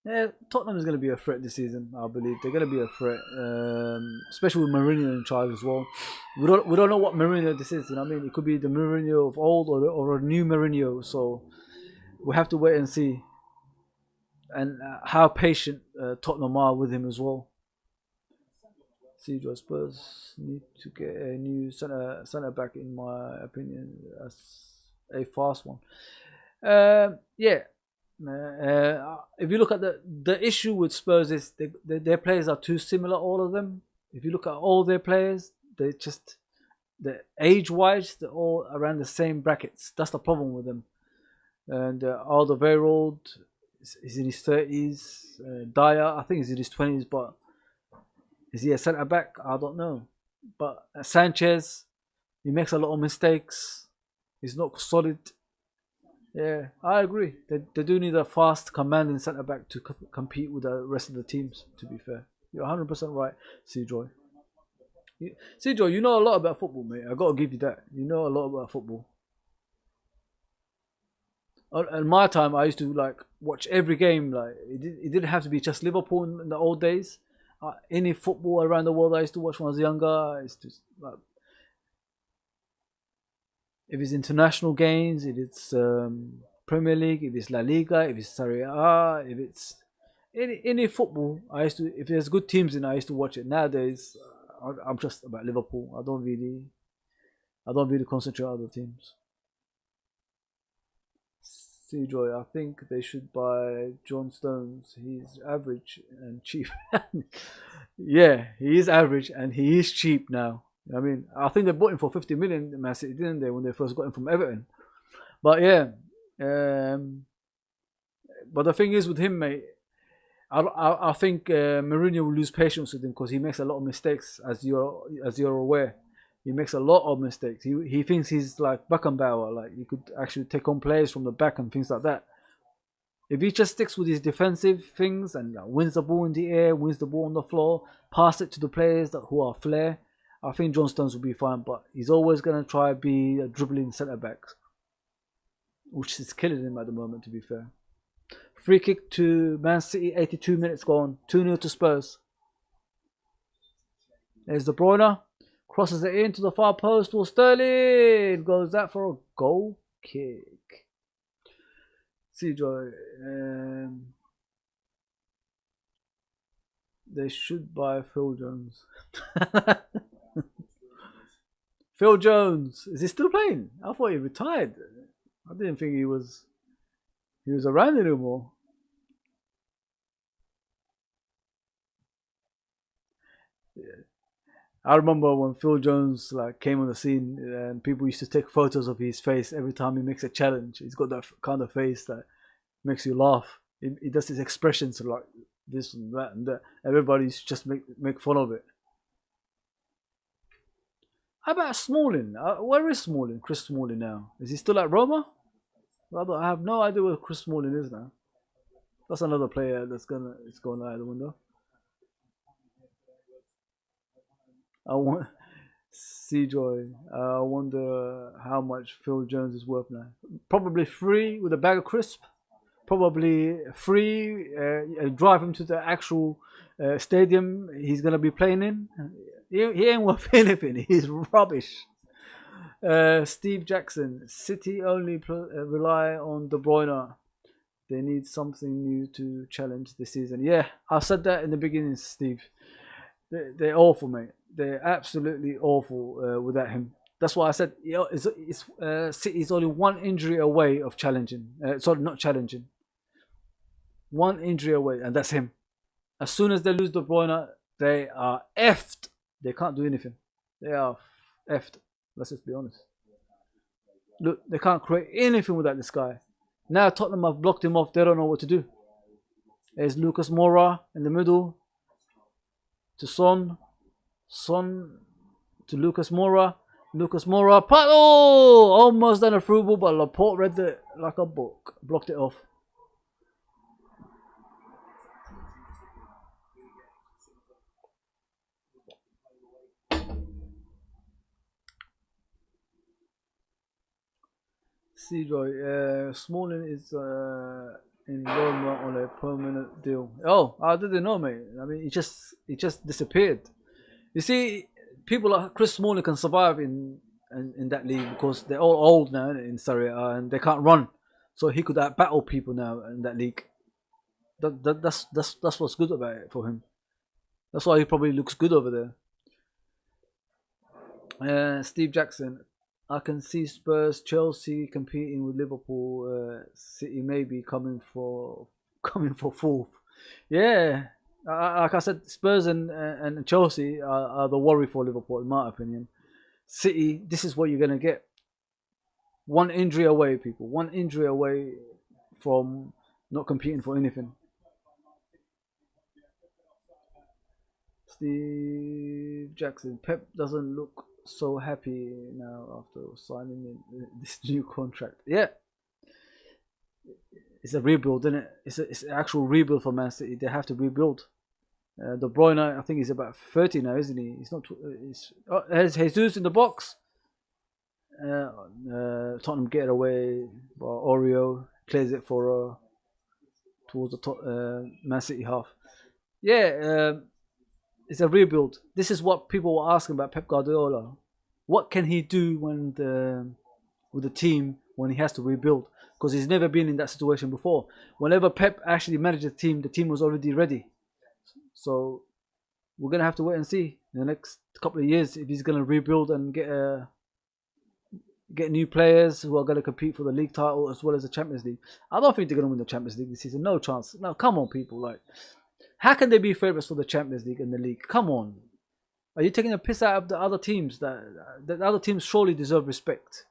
Yeah, Tottenham is going to be a threat this season. I believe they're going to be a threat, especially with Mourinho in charge as well. We don't know what Mourinho this is. You know what I mean? It could be the Mourinho of old or a new Mourinho. So we have to wait and see, and how patient Tottenham are with him as well. CJ, Spurs need to get a new centre back, in my opinion, as a fast one. Yeah. If you look at the issue with Spurs is their players are too similar, all of them. If you look at all their players, they age-wise, they're all around the same brackets. That's the problem with them. And Alderweireld is in his 30s. Dyer, I think he's in his 20s, but is he a centre back? I don't know. But Sanchez, he makes a lot of mistakes. He's not solid. Yeah, I agree. They do need a fast, commanding centre back to compete with the rest of the teams. To be fair, you're 100% right, CJ. CJ, you know a lot about football, mate. I gotta give you that. You know a lot about football. In my time, I used to like watch every game. Like it didn't have to be just Liverpool in the old days. Any football around the world, I used to watch when I was younger. I used to like, if it's international games, if it's Premier League, if it's La Liga, if it's Serie A, if it's any football, I used to. If there's good teams in, I used to watch it. Nowadays, I'm just about Liverpool. I don't really concentrate on other teams. Joy, I think they should buy John Stones. He's average and cheap. Yeah, he is average and he is cheap now. I mean, I think they bought him for 50 million, Man City, didn't they, when they first got him from Everton? But yeah, but the thing is with him, mate, I think Mourinho will lose patience with him because he makes a lot of mistakes, as you're aware. He makes a lot of mistakes. He thinks he's like Beckenbauer, like he could actually take on players from the back and things like that. If he just sticks with his defensive things and wins the ball in the air, wins the ball on the floor, pass it to the players who are flair, I think John Stones will be fine. But he's always going to try to be a dribbling centre back, which is killing him at the moment, to be fair. Free kick to Man City, 82 minutes gone, 2-0 to Spurs. There's De Bruyne. Crosses it into the far post. Or Sterling goes that for a goal kick. Joy. They should buy Phil Jones. Phil Jones, is he still playing? I thought he retired. I didn't think he was around anymore. Yeah. I remember when Phil Jones came on the scene and people used to take photos of his face every time he makes a challenge. He's got that kind of face that makes you laugh. He does his expressions like this and that and that. Everybody's just make fun of it. How about Smalling? Where is Smalling? Chris Smalling now? Is he still at Roma? I have no idea where Chris Smalling is now. That's another player it's going out of the window. I want Joy. I wonder how much Phil Jones is worth now. Probably free with a bag of crisp. Probably free. Drive him to the actual stadium he's gonna be playing in. He ain't worth anything. He's rubbish. Steve Jackson. City only rely on De Bruyne. They need something new to challenge this season. Yeah, I said that in the beginning, Steve. They're awful, mate. They're absolutely awful without him. That's why I said City's only one injury away of challenging. Sorry, not challenging. One injury away, and that's him. As soon as they lose De Bruyne, they are effed. They can't do anything. They are effed. Let's just be honest. Look, they can't create anything without this guy. Now Tottenham have blocked him off. They don't know what to do. There's Lucas Moura in the middle. To Son to Lucas Moura. Almost done a through ball, but Laporte read it like a book, blocked it off. Joy, Smalling is in Roma on a permanent deal. Oh, I didn't know, mate. I mean, it just disappeared. You see, people like Chris Smalling can survive in that league because they're all old now in Serie A and they can't run. So he could battle people now in that league. That's what's good about it for him. That's why he probably looks good over there. Steve Jackson. I can see Spurs, Chelsea competing with Liverpool. City maybe coming for fourth. Yeah, like I said, Spurs and Chelsea are the worry for Liverpool, in my opinion. City, this is what you're gonna get. One injury away, people. One injury away from not competing for anything. Steve Jackson. Pep doesn't look so happy now after signing this new contract. Yeah, it's a rebuild, isn't it? It's an actual rebuild for Man City. They have to rebuild. De Bruyne, I think he's about 30 now, isn't he? He's not. There's Jesus in the box. Tottenham get it away, but Oreo clears it for towards the Man City half. Yeah. It's a rebuild. This is what people were asking about Pep Guardiola. What can he do with the team when he has to rebuild? Because he's never been in that situation before. Whenever Pep actually managed the team was already ready. So we're gonna have to wait and see. in the next couple of years if he's going to rebuild and get new players who are going to compete for the league title as well as the Champions League. I don't think they're going to win the Champions League this season. No chance. No, come on, people. Like, how can they be favourites for the Champions League and the league? Come on. Are you taking a piss out of the other teams? That the other teams surely deserve respect.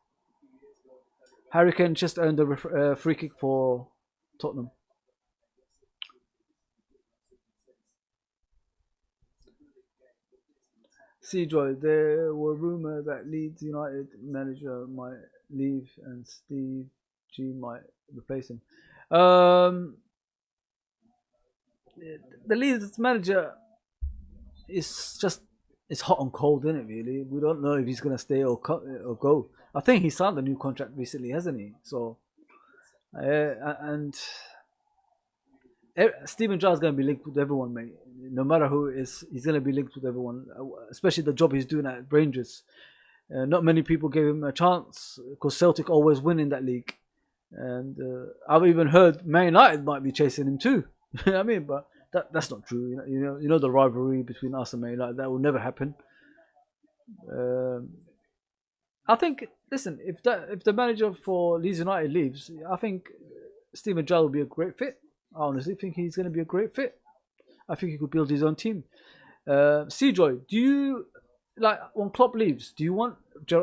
Harry Kane just earned a free kick for Tottenham. Seajoy, there were rumours that Leeds United manager might leave and Steve G might replace him. The Leeds manager is just it's hot and cold, isn't it? Really, we don't know if he's gonna stay or go. I think he signed a new contract recently, hasn't he? So, and Steven Gerrard's going to be linked with everyone, mate. No matter who it is, he's going to be linked with everyone, especially the job he's doing at Rangers. Not many people gave him a chance because Celtic always win in that league. And I've even heard Man United might be chasing him too. You know what I mean? But that's not true. You know the rivalry between us and Man United, that will never happen. I think, listen, if the manager for Leeds United leaves, I think Steven Gerrard will be a great fit. I honestly think he's going to be a great fit. I think he could build his own team. Seajoy, do you, like, when Klopp leaves, do you want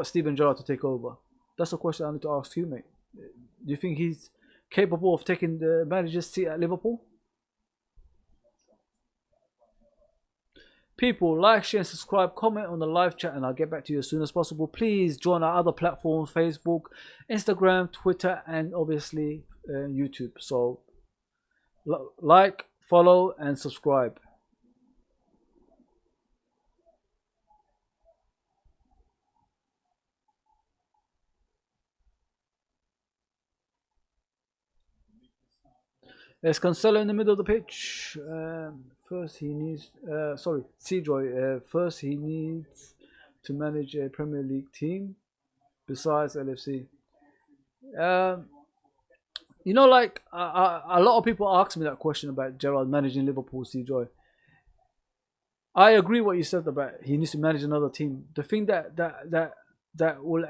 Steven Gerrard to take over? That's a question I need to ask you, mate. Do you think he's capable of taking the manager's seat at Liverpool? People, like, share, and subscribe, comment on the live chat, and I'll get back to you as soon as possible. Please join our other platforms, Facebook, Instagram, Twitter, and obviously YouTube. So, like, follow, and subscribe. There's Cancelo in the middle of the pitch. First, he needs. Seajoy. First, he needs to manage a Premier League team besides LFC. You know, like a lot of people ask me that question about Gerrard managing Liverpool. Seajoy. I agree what you said about he needs to manage another team. The thing that will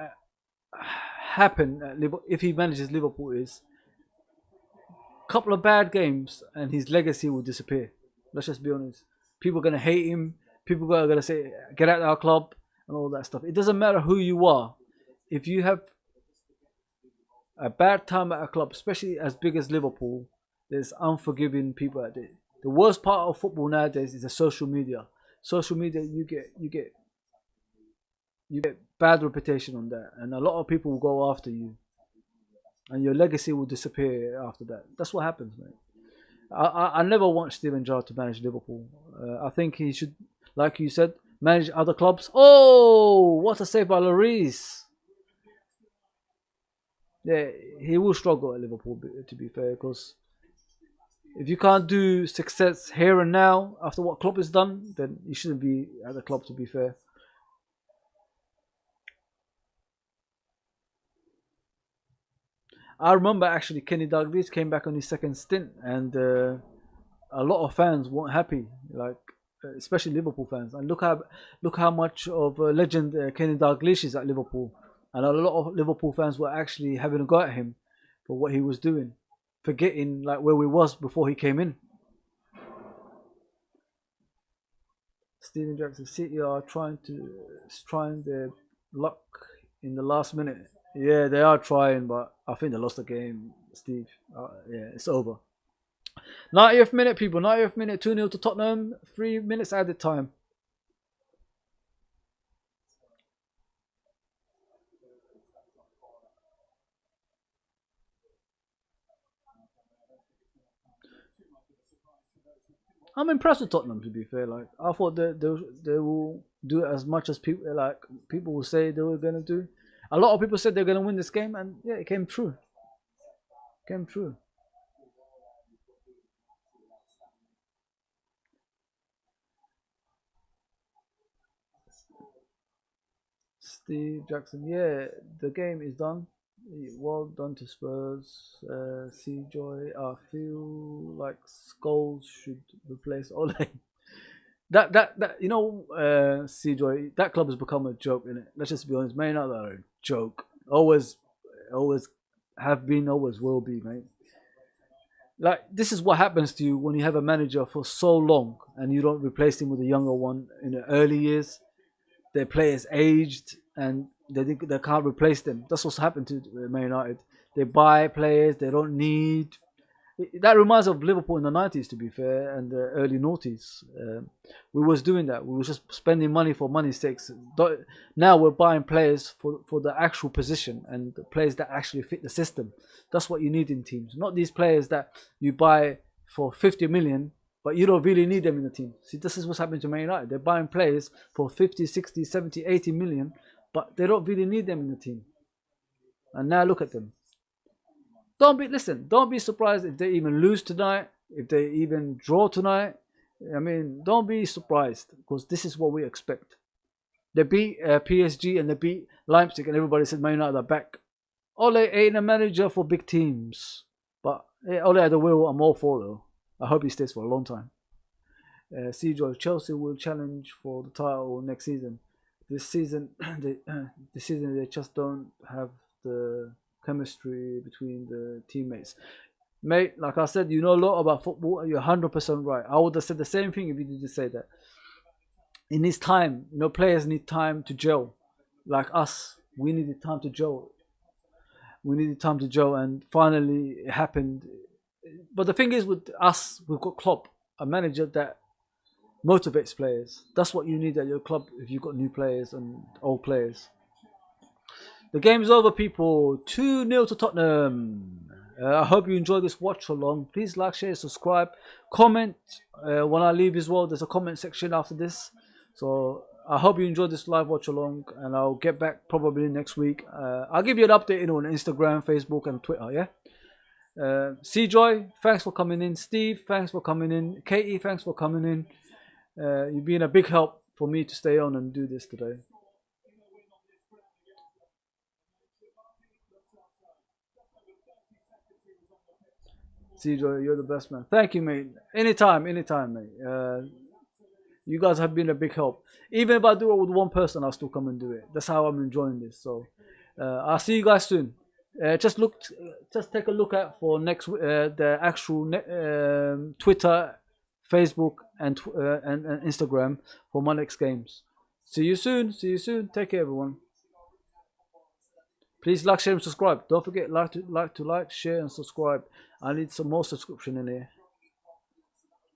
happen at Liverpool, if he manages Liverpool is a couple of bad games and his legacy will disappear. Let's just be honest. People are gonna hate him. People are gonna say, "Get out of our club," and all that stuff. It doesn't matter who you are. If you have a bad time at a club, especially as big as Liverpool, there's unforgiving people at it. The worst part of football nowadays is the social media. Social media, you get bad reputation on that, and a lot of people will go after you, and your legacy will disappear after that. That's what happens, mate. I never want Steven Gerrard to manage Liverpool. I think he should, like you said, manage other clubs. Oh, what a save by Lloris. Yeah, he will struggle at Liverpool, to be fair, because if you can't do success here and now after what Klopp has done, then you shouldn't be at the club, to be fair. I remember actually Kenny Dalglish came back on his second stint, and a lot of fans weren't happy, like especially Liverpool fans. And look how much of a legend Kenny Dalglish is at Liverpool, and a lot of Liverpool fans were actually having a go at him for what he was doing, forgetting like where we was before he came in. Steven Jackson City are trying their luck in the last minute. Yeah, they are trying, but I think they lost the game, Steve. Yeah, it's over. 90th minute, people. 90th minute, 2-0 to Tottenham. 3 minutes added time. I'm impressed with Tottenham, to be fair. Like, I thought they will do as much as people will say they were gonna do. A lot of people said they're gonna win this game, and yeah, it came true. Came true. Steve Jackson, yeah, the game is done. Well done to Spurs. Seajoy, I feel like Scholes should replace Ole. That you know, Joy, that club has become a joke, innit? Let's just be honest. Man United are a joke. Always have been, always will be, mate. Like this is what happens to you when you have a manager for so long and you don't replace him with a younger one in the early years. Their players aged and they can't replace them. That's what's happened to Man United. They buy players they don't need. That reminds of Liverpool in the 90s, to be fair, and the early noughties. We was doing that. We was just spending money for money's sake. Now we're buying players for the actual position and the players that actually fit the system. That's what you need in teams. Not these players that you buy for 50 million, but you don't really need them in the team. See, this is what's happening to Man United. They're buying players for 50, 60, 70, 80 million, but they don't really need them in the team. And now look at them. Don't be surprised if they even lose tonight, if they even draw tonight. I mean, don't be surprised because this is what we expect. They beat PSG and they beat Leipzig and everybody said Man United are back. Ole ain't a manager for big teams, but Ole at the wheel I'm all for though. I hope he stays for a long time. Joy, Chelsea will challenge for the title next season. This season, they just don't have the chemistry between the teammates. Mate, like I said, you know a lot about football and you're 100% right. I would have said the same thing if you didn't say that. It needs time. You know, players need time to gel. Like us, we needed time to gel. We needed time to gel and finally it happened. But the thing is with us, we've got Klopp, a manager that motivates players. That's what you need at your club if you've got new players and old players. The game's over, people. 2-0 to Tottenham. I hope you enjoyed this watch along. Please like, share, subscribe, comment. When I leave as well, there's a comment section after this. So I hope you enjoyed this live watch along, and I'll get back probably next week. I'll give you an update on Instagram, Facebook, and Twitter. Yeah. Joy, thanks for coming in. Steve, thanks for coming in. Katie, thanks for coming in. You've been a big help for me to stay on and do this today. Joy, you're the best, man. Thank you, mate. Anytime, mate. You guys have been a big help. Even if I do it with one person, I'll still come and do it. That's how I'm enjoying this. So I'll see you guys soon. Just take a look at for next the actual Twitter, Facebook, and Instagram for my next games. See you soon. Take care, everyone. Please like, share, and subscribe. Don't forget like, share, and subscribe. I need some more subscription in here.